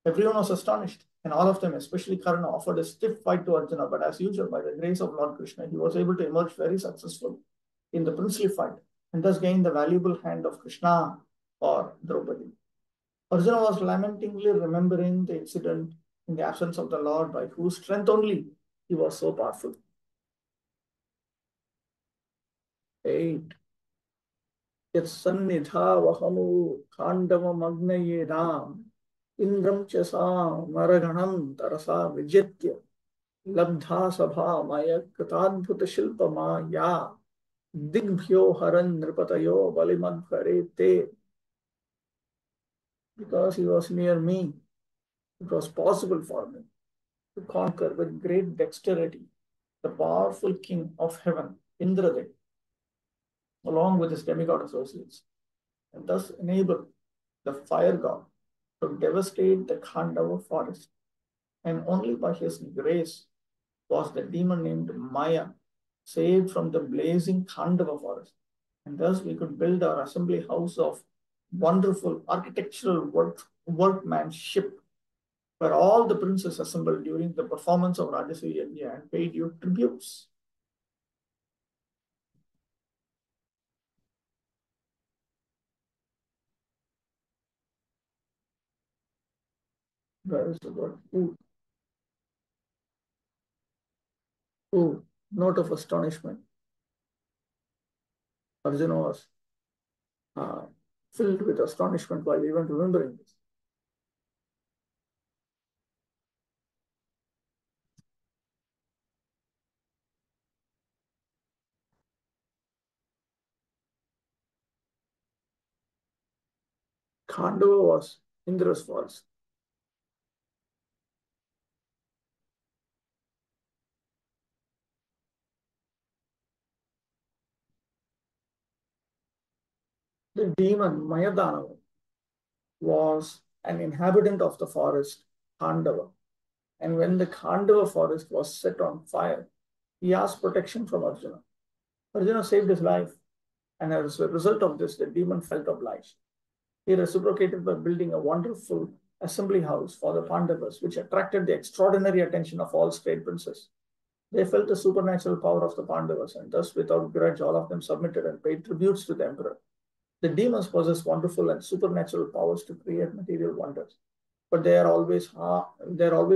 everyone was astonished, and all of them, especially Karna, offered a stiff fight to Arjuna. But as usual, by the grace of Lord Krishna, he was able to emerge very successful in the princely fight and thus gained the valuable hand of Krishna or Draupadi. Arjuna was lamentingly remembering the incident in the absence of the Lord, by whose strength only he was so powerful. 8. Yatsannidhavahanu khandavamagnayedam indram cha maraganam tarasa vijitya labdha sabha maya katadbhuta shilpama ya digbhyo haran nripatayo balimad te. Because he was near me, it was possible for me to conquer with great dexterity the powerful king of heaven, Indradev, along with his demigod associates, and thus enable the fire god to devastate the Khandava forest. And only by his grace was the demon named Maya saved from the blazing Khandava forest. And thus we could build our assembly house of wonderful architectural workmanship where all the princes assembled during the performance of Rajasuya Yajna and paid you tributes. Where is the word? Ooh, note of astonishment. Arjuna was filled with astonishment while even remembering this. Khandava was Indra's forest. The demon Mayadana was an inhabitant of the forest, Khandava. And when the Khandava forest was set on fire, he asked protection from Arjuna. Arjuna saved his life, and as a result of this, the demon felt obliged. He reciprocated by building a wonderful assembly house for the Pandavas, which attracted the extraordinary attention of all state princes. They felt the supernatural power of the Pandavas, and thus, without grudge, all of them submitted and paid tributes to the emperor. The demons possess wonderful and supernatural powers to create material wonders, but they are always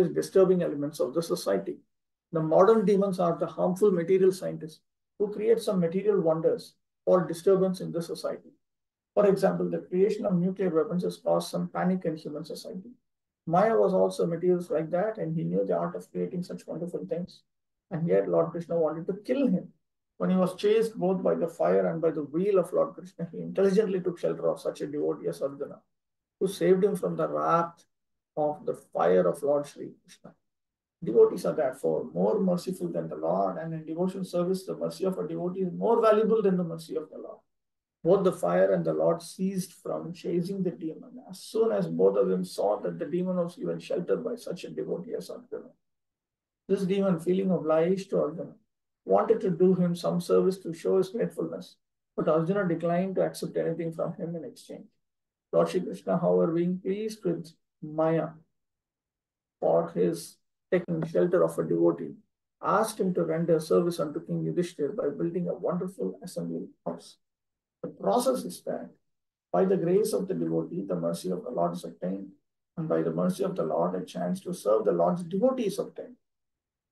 disturbing elements of the society. The modern demons are the harmful material scientists who create some material wonders or disturbance in the society. For example, the creation of nuclear weapons has caused some panic in human society. Maya was also materials like that, and he knew the art of creating such wonderful things. And yet, Lord Krishna wanted to kill him. When he was chased both by the fire and by the wheel of Lord Krishna, he intelligently took shelter of such a devotee as Arjuna, who saved him from the wrath of the fire of Lord Sri Krishna. Devotees are therefore more merciful than the Lord, and in devotional service, the mercy of a devotee is more valuable than the mercy of the Lord. Both the fire and the Lord ceased from chasing the demon as soon as both of them saw that the demon was even sheltered by such a devotee as Arjuna. This demon, feeling obliged to Arjuna, wanted to do him some service to show his gratefulness, but Arjuna declined to accept anything from him in exchange. Lord Shri Krishna, however, being pleased with Maya for his taking shelter of a devotee, asked him to render service unto King Yudhishthir by building a wonderful assembly house. The process is that by the grace of the devotee, the mercy of the Lord is obtained, and by the mercy of the Lord, a chance to serve the Lord's devotee is obtained.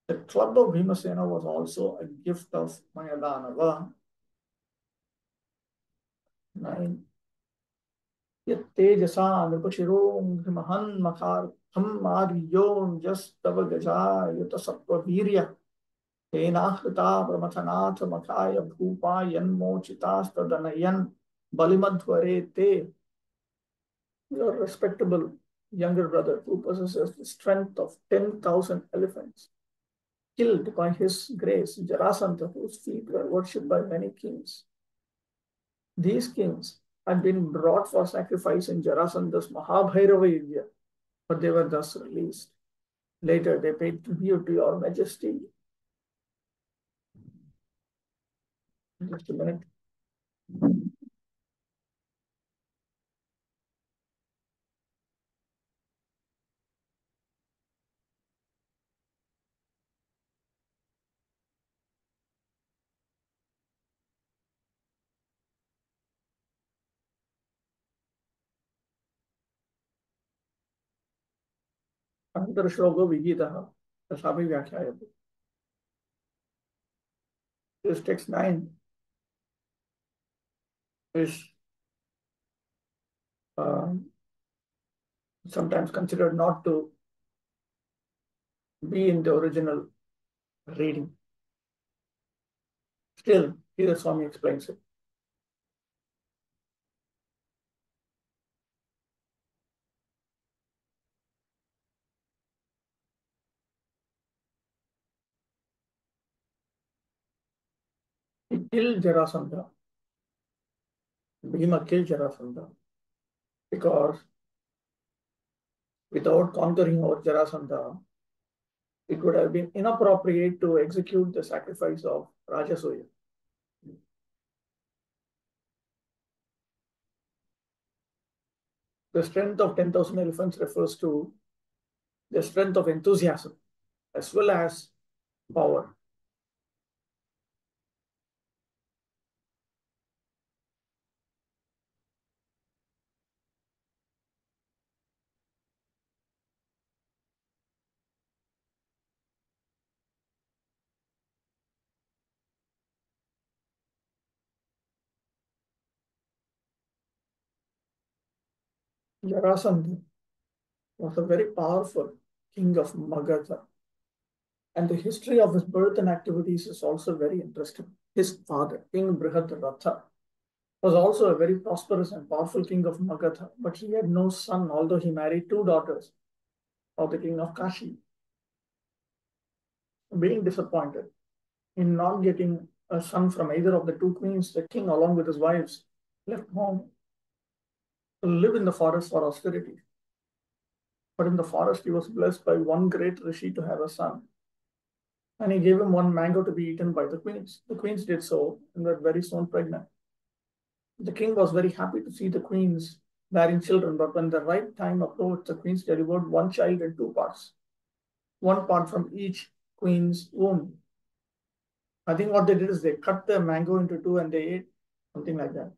The club of Bhimasena was also a gift of Mayadanava. 9. Yatejasa nrupashirom hrimahan makar tham mariyon jastava gaja yutasatva virya tenahrita brahmatanath makaya bhupa yanmochitastadanayan balimadhvare te. Your respectable younger brother who possesses the strength of 10,000 elephants, killed by his grace Jarasandha, whose feet were worshipped by many kings. These kings had been brought for sacrifice in Jarasandha's Mahabhairava Yajna, but they were thus released. Later, they paid tribute to your majesty. Just a minute. Antarshloka Vijitaha, Tasapi Vyakhyayati. This text 9 is sometimes considered not to be in the original reading. Still, here Swami explains it. He killed Jarasandha. Bhima killed Jarasandha because without conquering over Jarasandha, it would have been inappropriate to execute the sacrifice of Rajasuya. The strength of 10,000 elephants refers to the strength of enthusiasm as well as power. Jarasandha was a very powerful king of Magadha, and the history of his birth and activities is also very interesting. His father, King Brihadrata, was also a very prosperous and powerful king of Magadha, but he had no son, although he married two daughters of the king of Kashi. Being disappointed in not getting a son from either of the two queens, the king, along with his wives, left home to live in the forest for austerity. But in the forest, he was blessed by one great rishi to have a son. And he gave him one mango to be eaten by the queens. The queens did so and were very soon pregnant. The king was very happy to see the queens bearing children, but when the right time approached, the queens delivered one child in two parts, one part from each queen's womb. I think what they did is they cut the mango into two and they ate, something like that.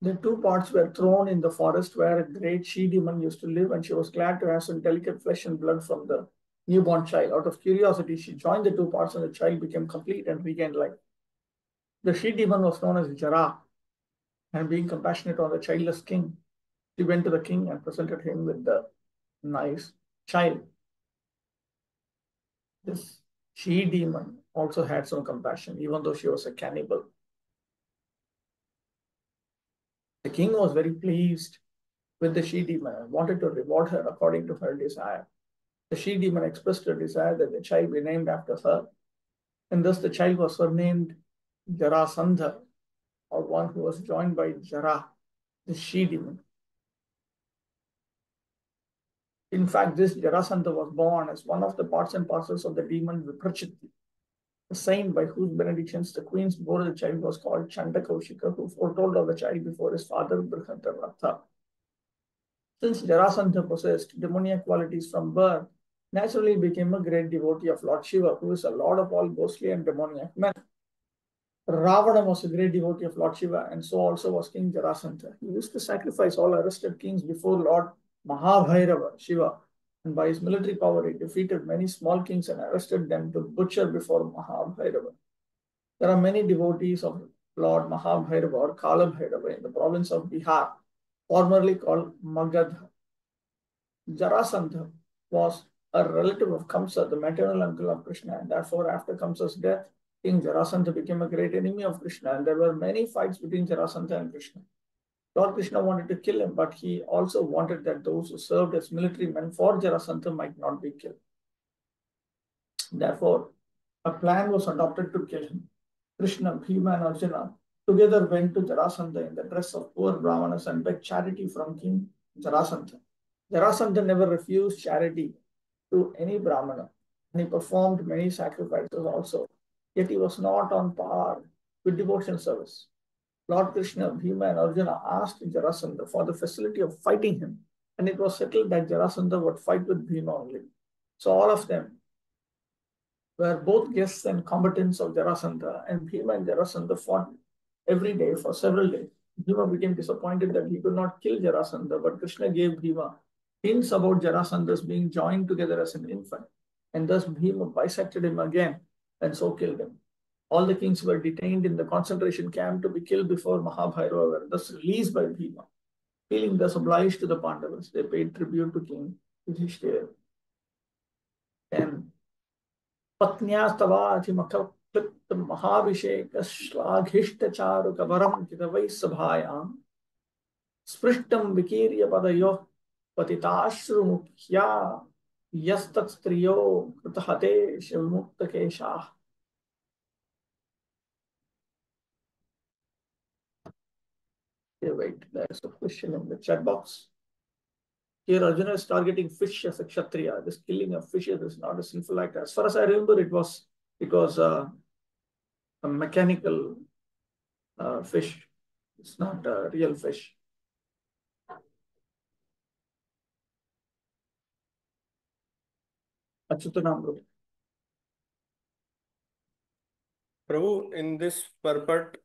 The two parts were thrown in the forest where a great she demon used to live, and she was glad to have some delicate flesh and blood from the newborn child. Out of curiosity, she joined the two parts and the child became complete and regained life. The she demon was known as Jara, and being compassionate on the childless king, she went to the king and presented him with the nice child. This she demon also had some compassion, even though she was a cannibal. The king was very pleased with the she demon and wanted to reward her according to her desire. The she demon expressed her desire that the child be named after her, and thus the child was surnamed Jarasandha, or one who was joined by Jara, the she demon. In fact, this Jarasandha was born as one of the parts and parcels of the demon Viprachiti. The saint by whose benedictions the queens bore the child was called Chandakaushika, who foretold of the child before his father Brihadrata. Since Jarasandha possessed demoniac qualities from birth, naturally became a great devotee of Lord Shiva, who is a lord of all ghostly and demoniac men. Ravana was a great devotee of Lord Shiva, and so also was King Jarasandha. He used to sacrifice all arrested kings before Lord Mahabhairava, Shiva, and by his military power, he defeated many small kings and arrested them to butcher before Mahabhairava. There are many devotees of Lord Mahabhairava or Kala Bhairava in the province of Bihar, formerly called Magadha. Jarasandha was a relative of Kamsa, the maternal uncle of Krishna, and therefore, after Kamsa's death, King Jarasandha became a great enemy of Krishna, and there were many fights between Jarasandha and Krishna. Lord Krishna wanted to kill him, but he also wanted that those who served as military men for Jarasandha might not be killed. Therefore, a plan was adopted to kill him. Krishna, Bhima, and Arjuna together went to Jarasandha in the dress of poor Brahmanas and begged charity from King Jarasandha. Jarasandha never refused charity to any Brahmana, and he performed many sacrifices also. Yet he was not on par with devotional service. Lord Krishna, Bhima, and Arjuna asked Jarasandha for the facility of fighting him, and it was settled that Jarasandha would fight with Bhima only. So all of them were both guests and combatants of Jarasandha, and Bhima and Jarasandha fought every day for several days. Bhima became disappointed that he could not kill Jarasandha, but Krishna gave Bhima hints about Jarasandha's being joined together as an infant, and thus Bhima bisected him again and so killed him. All the kings were detained in the concentration camp to be killed before Mahabhairava were thus released by Bhima. Feeling thus obliged to the Pandavas, they paid tribute to King Yudhishthira. And पत्न्यास्तवाधिमखक्लिप्त महाभिषेक श्लाघिष्टचारु कवरं चितवैः सभायां स्पृष्टं विकीर्य पदयोः पतिताश्रुमुख्या यस्तत्स्त्रियो कृतहते शिवमुक्तकेशाः. Wait, there's a question in the chat box. Here Arjuna is targeting fish as a kshatriya. This killing of fishes is not a sinful act. As far as I remember, it was a mechanical fish. It's not a real fish. Achyutanam.
Prabhu, in this purport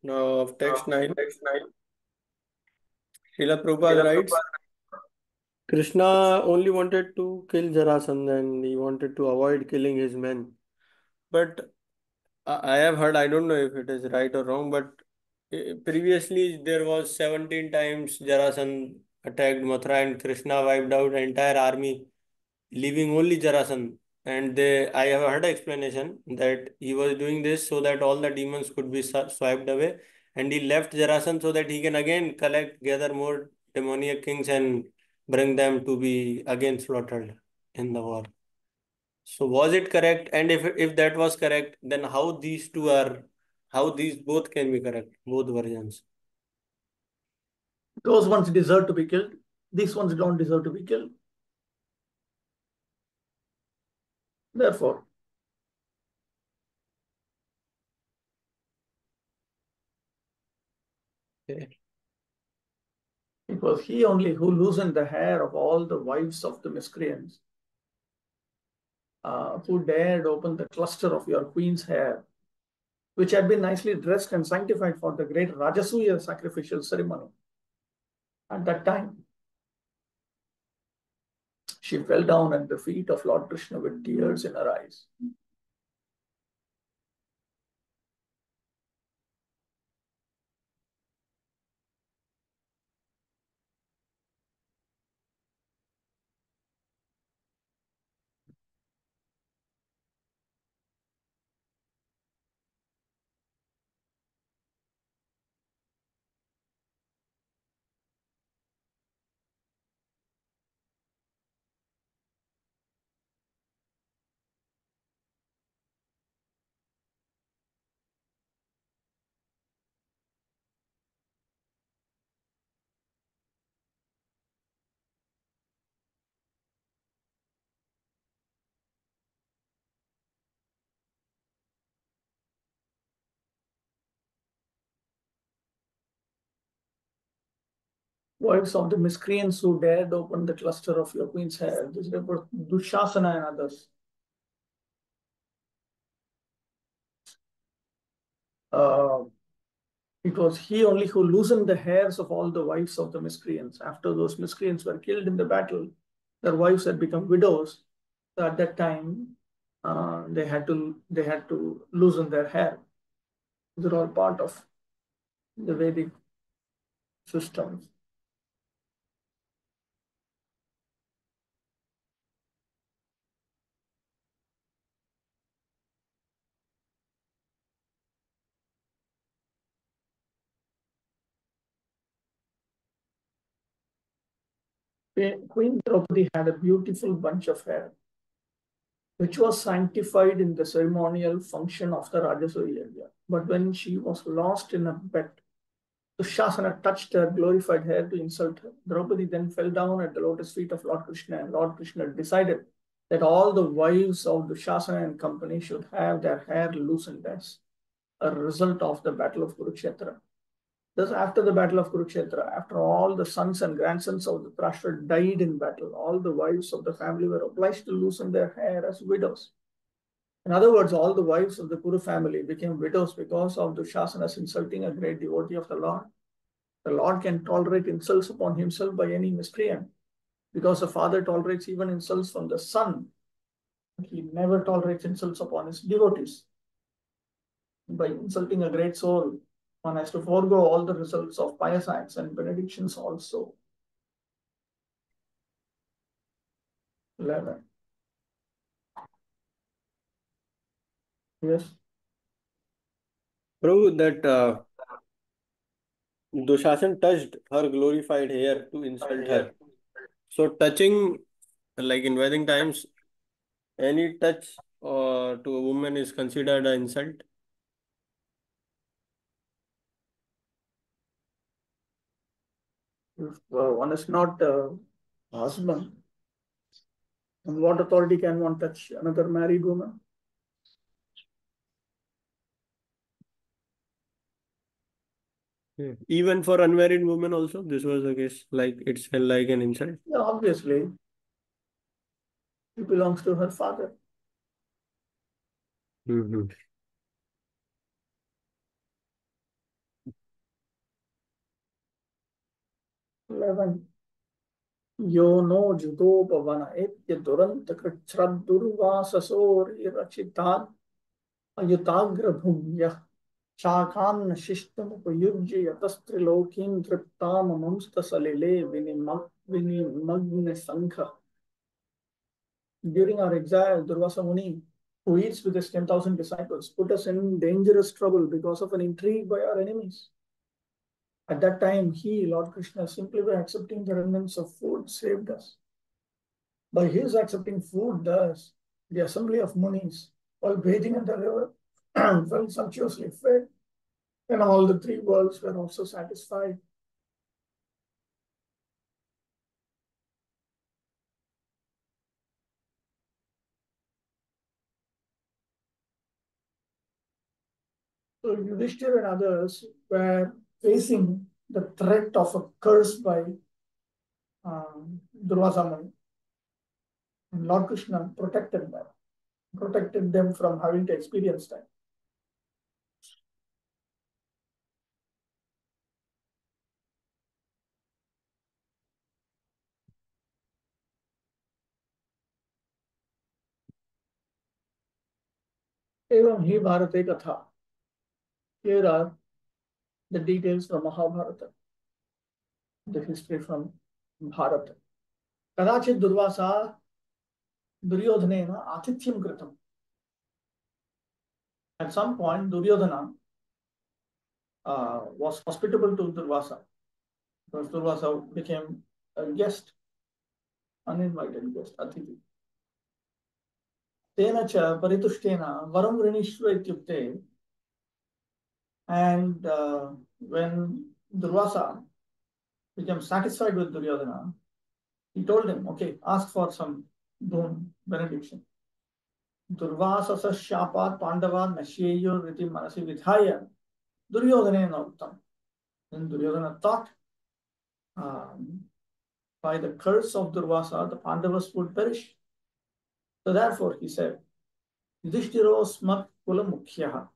of text 9, Srila Prabhupada writes, Krishna only wanted to kill Jarasandha and he wanted to avoid killing his men. But I have heard, I don't know if it is right or wrong, but previously there was 17 times Jarasandha attacked Mathura and Krishna wiped out entire army, leaving only Jarasandha. And I have heard explanation that he was doing this so that all the demons could be swiped away, and he left Jarasandha so that he can again gather more demoniac kings and bring them to be again slaughtered in the war. So was it correct? And if that was correct, then how these both can be correct, both versions?
Those ones deserve to be killed. These ones don't deserve to be killed. Therefore,
Okay.
it was he only who loosened the hair of all the wives of the miscreants, who dared open the cluster of your queen's hair, which had been nicely dressed and sanctified for the great Rajasuya sacrificial ceremony. At that time, she fell down at the feet of Lord Krishna with tears in her eyes. Wives of the miscreants who dared open the cluster of your queen's hair. This is about Dushasana and others. Uh, it was he only who loosened the hairs of all the wives of the miscreants. After those miscreants were killed in the battle, their wives had become widows. So at that time, they had to loosen their hair. These are all part of the Vedic systems. Queen Draupadi had a beautiful bunch of hair, which was sanctified in the ceremonial function of the Rajasuya Yajna. But when she was lost in a bet, Dushasana touched her glorified hair to insult her. Draupadi then fell down at the lotus feet of Lord Krishna, and Lord Krishna decided that all the wives of Dushasana and company should have their hair loosened as a result of the battle of Kurukshetra. Thus, after the battle of Kurukshetra, after all the sons and grandsons of the Dhritarashtra died in battle, all the wives of the family were obliged to loosen their hair as widows. In other words, all the wives of the Kuru family became widows because of Dushasana's insulting a great devotee of the Lord. The Lord can tolerate insults upon himself by any miscreant, because the father tolerates even insults from the son. He never tolerates insults upon his devotees. By insulting a great soul, one has to forego all the results of pious acts and benedictions also. 11. Yes.
Prabhu, that Dushasan touched her glorified hair to insult her. So touching, like in Vedic times, any touch to a woman is considered an insult.
If one is not a husband, on what authority can one touch another married woman?
Yeah. Even for unmarried women also, this was the case. Like it's like an insult.
Yeah, obviously. He belongs to her father.
Mm-hmm.
11. Yo no जुगोपवन एत्य दुरंत कृच्छ्रदुर्वाससोरिरचितान् अयुताग्रभूम्यः शाखान् शिष्टमुपयुज्य यतस्त्रिलोकीं तृप्तामंस्तसलिले विनिमग्न संख. During our exile, Durvasa Muni, who eats with his 10,000 disciples, put us in dangerous trouble because of an intrigue by our enemies. At that time, he, Lord Krishna, simply by accepting the remnants of food, saved us. By his accepting food, thus, the assembly of Munis, while bathing in the river, felt sumptuously fed, and all the three worlds were also satisfied. So Yudhishthira and others were facing the threat of a curse by Durvasa Muni. And Lord Krishna protected them from having to experience that. Evam hi Bharate Katha. Here are the details from Mahabharata, the history from Bharata. Kadachit Durvasa Duryodhanena Atithyam Kritam. At some point, Duryodhana was hospitable to Durvasa because Durvasa became a guest, uninvited guest, Atithi. Tena cha Paritushtena Varam Vrinishva Ityukte. And when Durvasa became satisfied with Duryodhana, he told him, okay, ask for some boon, benediction. Durvasasa Shapat Pandava Nashyeyo Riti Manasi Vidhaya Duryodhana Uttam. Then Duryodhana thought, by the curse of Durvasa, the Pandavas would perish. So therefore, he said, Yudhishthiro Smat Kula Mukhyaha.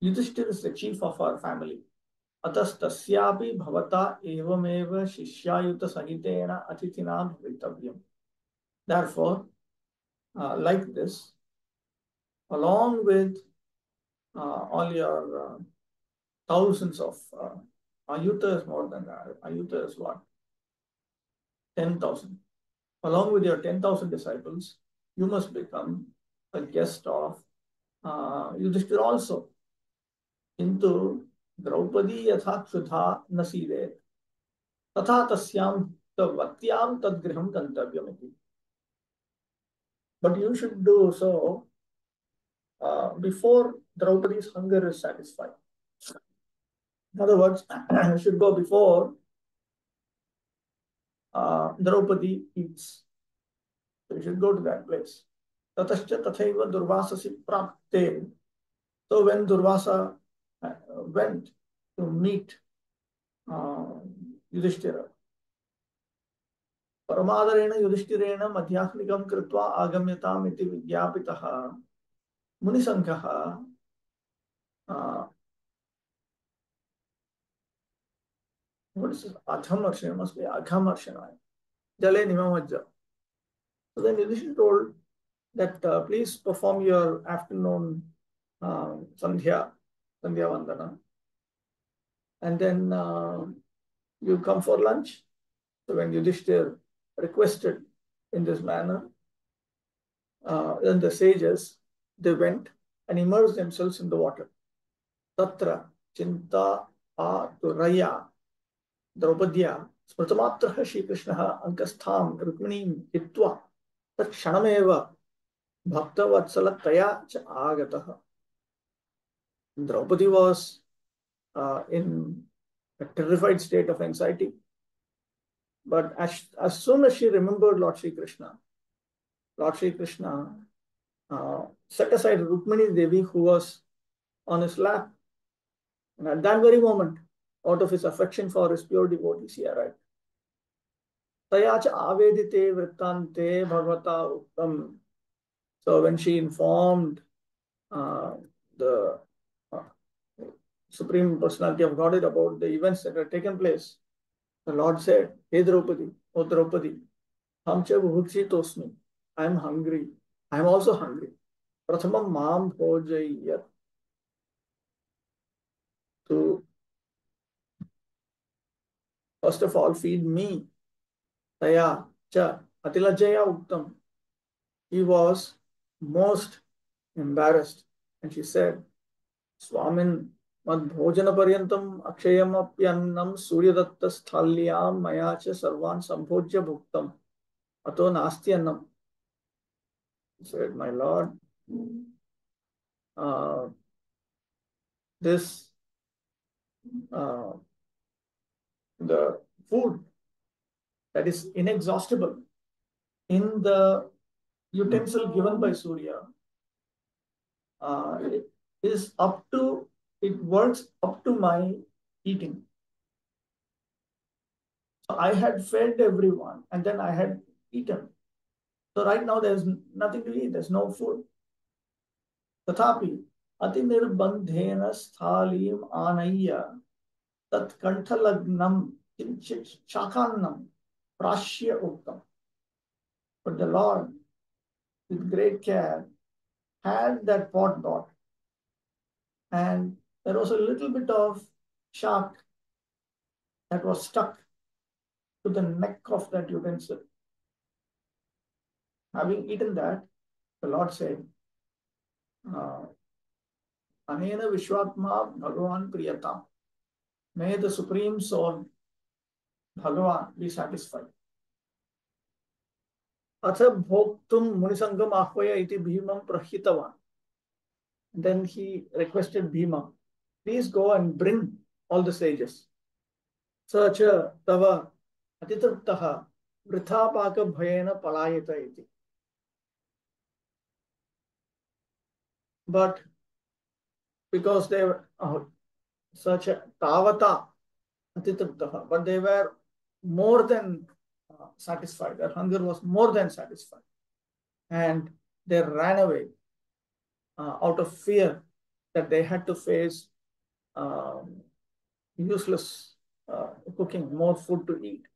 Yudhishthir is the chief of our family. Atastasyapi bhavata evameva shishyayuta sahitena atithina bhavitavyam. Therefore, like this, along with all your thousands of ayutas, more than that, ayuta is what? 10,000. Along with your 10,000 disciples, you must become a guest of Yudhishthira also. Into Draupadi yatha ksudha nasire tatha tasyam tavatyam tadgriham gantavyam. But you should do so before Draupadi's hunger is satisfied. In other words, you should go before Draupadi eats. So you should go to that place. Tatascha tathaiva durvasasi prapte. So when Durvasa went to meet Yudhishthira, परमादरेण युधिष्ठिरेण मध्याह्निकं कृत्वा आगम्यताम् इति विज्ञापितः मुनिसङ्घः what is this? Adhamarshana, must be Aghamarshana. Jale Nimamajja. So then Yudhishthira told that please perform your afternoon Sandhya Vandana. And then you come for lunch. So when Yudhishthira requested in this manner, then the sages, they went and immersed themselves in the water. Tatra Chinta Aturaya Draupadya Smrtamatraha Shri Krishna Ankastham Rukminim Hitva Tat Kshanameva Bhakta Vatsalataya Cha Agataha. Draupadi was in a terrified state of anxiety. But as soon as she remembered Lord Shri Krishna set aside Rukmini Devi, who was on his lap. And at that very moment, out of his affection for his pure devotees, he arrived. Tayacha avedite vrittante bhagavata uttam So when she informed the uh, Supreme Personality of Godhead about the events that had taken place, the Lord said, Hey Draupadi, O Draupadi, Ham cha bhukshitosmi. I am hungry. I am also hungry. Prathamam mam bhojayat. To first of all feed me. Taya cha atilajaya uktam. He was most embarrassed. And she said, Swamin mad bhojana paryantam akshayam apyannam suryadatta sthalyam maya cha sarvan sambhojya bhuktam. Ato nasti annam. He said, My Lord, uh, this uh, the food that is inexhaustible in the utensil given by Surya it is up to, it works up to my eating. So I had fed everyone and then I had eaten. So right now there's nothing to eat, there's no food. Tathapi ati nirbandhena sthalim anaya tat kanthalagnam kinchit chakannam prashya uktam. But the Lord, with great care, had that pot brought, and there was a little bit of shark that was stuck to the neck of that utensil. Having eaten that, the Lord said, Anena Vishwatma Bhagavan Priyatam. May the Supreme Soul, Bhagavan, be satisfied. Atha Bhoktum Munisangam Ahvaya iti Bhimam Prahitavan. Then he requested Bhima, please go and bring all the sages. Sacha Tava Atitruptaha Vrithapaka Bhayena Palayata iti. But because they were such a Tavata Atitruptaha, but they were more than satisfied. Their hunger was more than satisfied. And they ran away out of fear that they had to face useless cooking, more food to eat.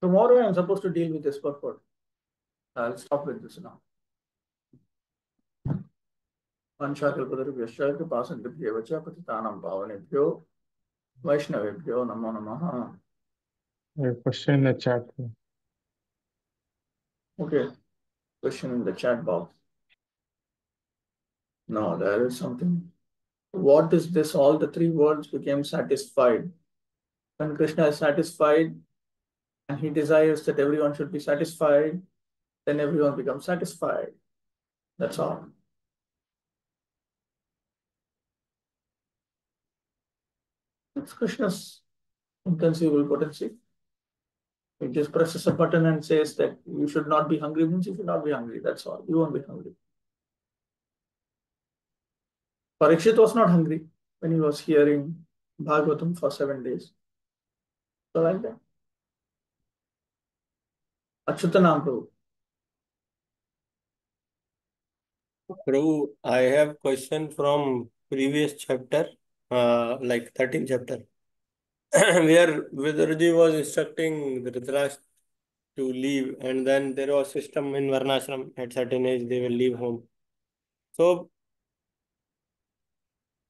Tomorrow I'm supposed to deal with this purport. I'll stop with this now. Vanshakilpadarubhyascha kripasankribhyevacha patitanam pavanebhyo Vaishnavebhyo namo namaha.
A question in the chat.
Okay, question in the chat box. No, there is something. What is this? All the three words became satisfied. When Krishna is satisfied and he desires that everyone should be satisfied, then everyone becomes satisfied. That's all. It's Krishna's inconceivable potency. He just presses a button and says that you should not be hungry, means you should not be hungry. That's all. You won't be hungry. Parikshit was not hungry when he was hearing Bhagavatam for 7 days. So like that. Achyutanam Prabhu.
Prabhu, I have question from previous chapter, like 13th chapter, where Viduruji was instructing Dhritarashtra to leave, and then there was system in Varnashram. At certain age, they will leave home. So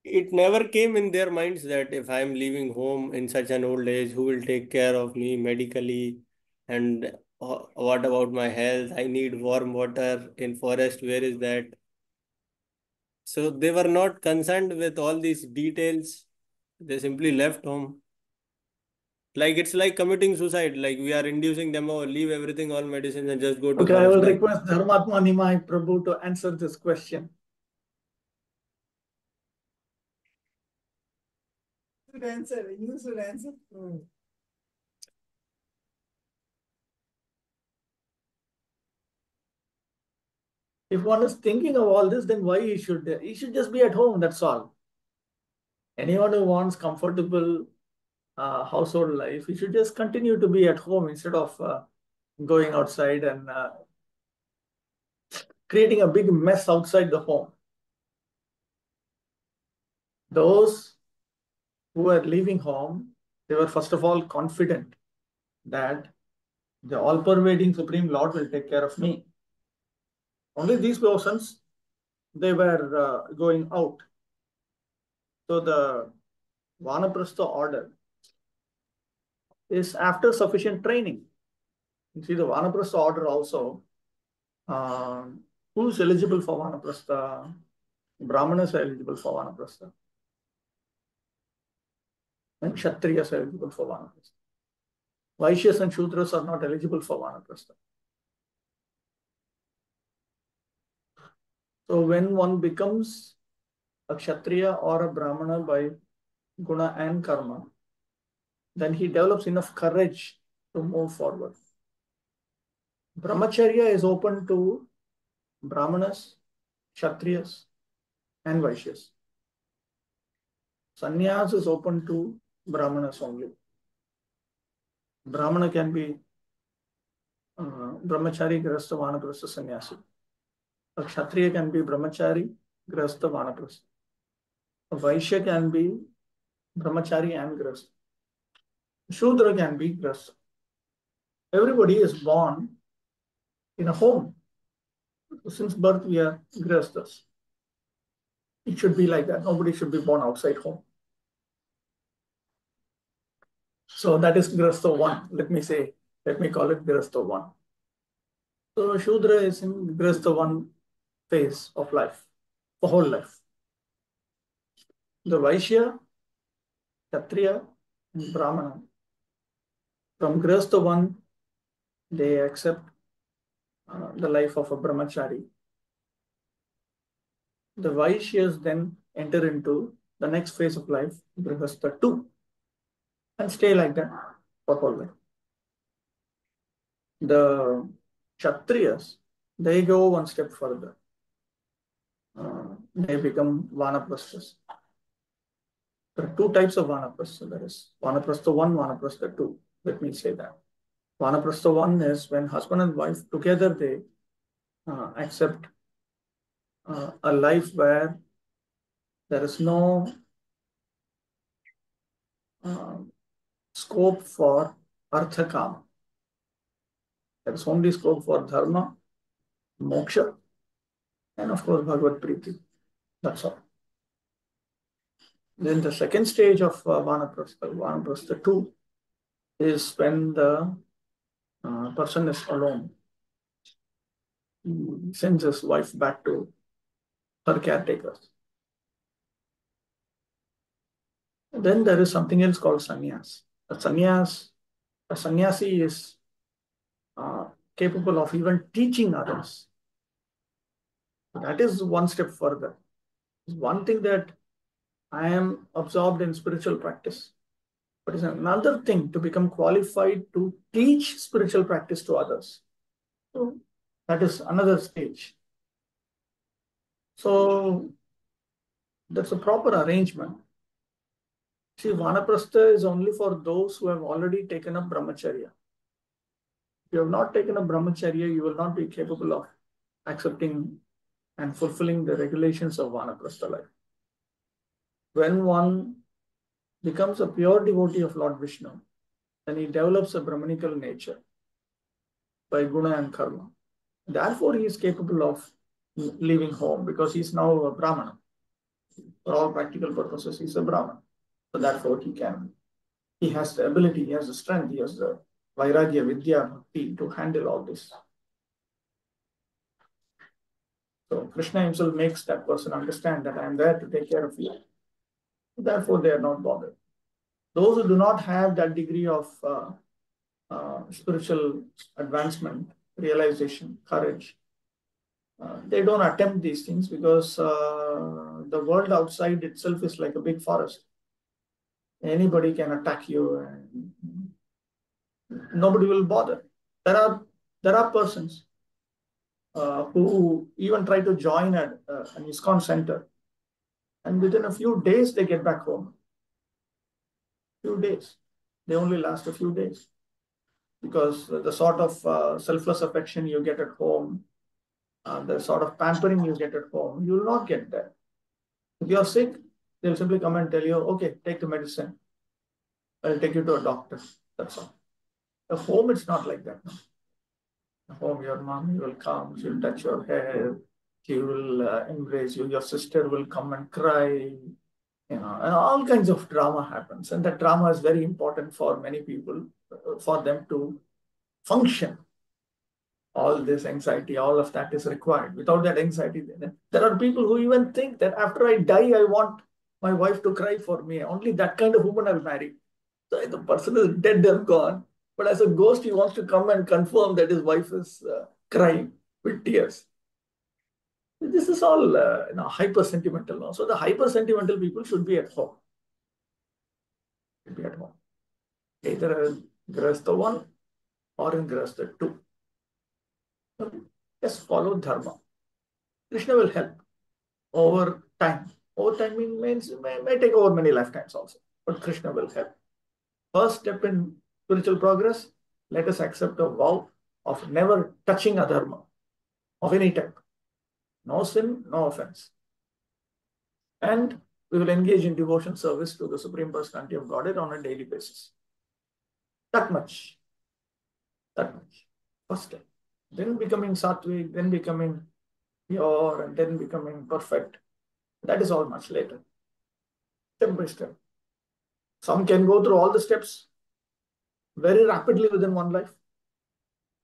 it never came in their minds that if I am leaving home in such an old age, who will take care of me medically, and what about my health? I need warm water in forest. Where is that? So they were not concerned with all these details. They simply left home. Like it's like committing suicide. Like we are inducing them, or leave everything, all medicines, and just go to
Okay, I
forest.
will
Like
request Dharmatma Nimai Prabhu to answer this question. You should answer. You should answer. If one is thinking of all this, then why he should just be at home, that's all. Anyone who wants comfortable household life, he should just continue to be at home instead of going outside and creating a big mess outside the home. Those who were leaving home, they were first of all confident that the all-pervading Supreme Lord will take care of me. Only these persons, they were going out. So the Vanaprastha order is after sufficient training. You see, the Vanaprastha order also, who is eligible for Vanaprastha? Brahmanas are eligible for Vanaprastha. And Kshatriyas are eligible for Vanaprastha. Vaishyas and Shudras are not eligible for Vanaprastha. So when one becomes a Kshatriya or a Brahmana by guna and karma, then he develops enough courage to move forward. Brahmacharya is open to Brahmanas, Kshatriyas, and Vaishyas. Sannyas is open to Brahmanas only. Brahmana can be Brahmachari, Grahastha, Vanaprastha, Sannyasi. A Kshatriya can be Brahmachari, Grahastha, Vanaprastha. A Vaishya can be Brahmachari and Grahastha. Shudra can be Grahastha. Everybody is born in a home. Since birth, we are Grahasthas. It should be like that. Nobody should be born outside home. So that is Grahastha 1. Let me call it Grahastha 1. So Shudra is in Grahastha 1 phase of life, for whole life. The Vaishya, Kshatriya, and Brahmana. From Grahastha 1, they accept the life of a Brahmachari. The Vaishyas then enter into the next phase of life, Grahastha 2, and stay like that for whole life. The Kshatriyas, they go one step further. They become Vanaprasthas. There are two types of Vanaprastha. There is Vanaprastha 1, Vanaprastha 2. Let me say that. Vanaprastha 1 is when husband and wife together they accept a life where there is no scope for artha kama. There is only scope for dharma, moksha, and of course Bhagavad Priti. That's all. Then the second stage of Vanaprastha 2, is when the person is alone. He sends his wife back to her caretakers. Then there is something else called sannyas. A sannyasi is capable of even teaching others. That is one step further. It's one thing that I am absorbed in spiritual practice, but it's another thing to become qualified to teach spiritual practice to others. So that is another stage. So that's a proper arrangement. See, Vanaprastha is only for those who have already taken up Brahmacharya. If you have not taken up Brahmacharya, you will not be capable of accepting and fulfilling the regulations of Vanaprastha life. When one becomes a pure devotee of Lord Vishnu, then he develops a Brahmanical nature by guna and karma. Therefore, he is capable of leaving home because he is now a Brahmana. For all practical purposes, he is a Brahmana. So therefore, he has the ability, he has the strength, he has the Vairagya, Vidya, Bhakti to handle all this. So Krishna himself makes that person understand that I am there to take care of you. Therefore, they are not bothered. Those who do not have that degree of spiritual advancement, realization, courage, they don't attempt these things because the world outside itself is like a big forest. Anybody can attack you and nobody will bother. There are persons who even try to join an ISKCON center, and within a few days they get back home. Few days. They only last a few days because the sort of selfless affection you get at home, the sort of pampering you get at home, you will not get that. If you are sick, they'll simply come and tell you, okay, take the medicine. I'll take you to a doctor. That's all. At home, it's not like that. At home, your mom will come, she'll touch your hair, she will embrace you, your sister will come and cry, and all kinds of drama happens. And that drama is very important for many people, for them to function. All this anxiety, all of that is required. Without that anxiety, there are people who even think that after I die, I want my wife to cry for me. Only that kind of woman I'll marry. So the person is dead and gone. But as a ghost, he wants to come and confirm that his wife is crying with tears. This is all hyper sentimental. So the hyper sentimental people should be at home. Should be at home. Either in Grahastha 1 or in Grahastha 2. Just follow dharma. Krishna will help over time. Over time means may take over many lifetimes also, but Krishna will help. First step in spiritual progress, let us accept a vow of never touching adharma of any type. No sin, no offense. And we will engage in devotion service to the Supreme Personality of Godhead on a daily basis. That much. That much. First step. Then becoming sattvic, then becoming pure, and then becoming perfect. That is all much later. Step by step. Some can go through all the steps very rapidly within one life.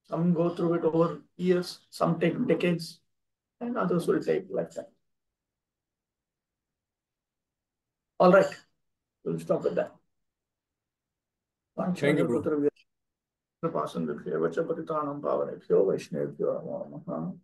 Some go through it over years, some take decades, and others will take lifetime. All right, we'll stop with that.
Thank you, Prabhu.
Vaishnavibhyo namo namaha.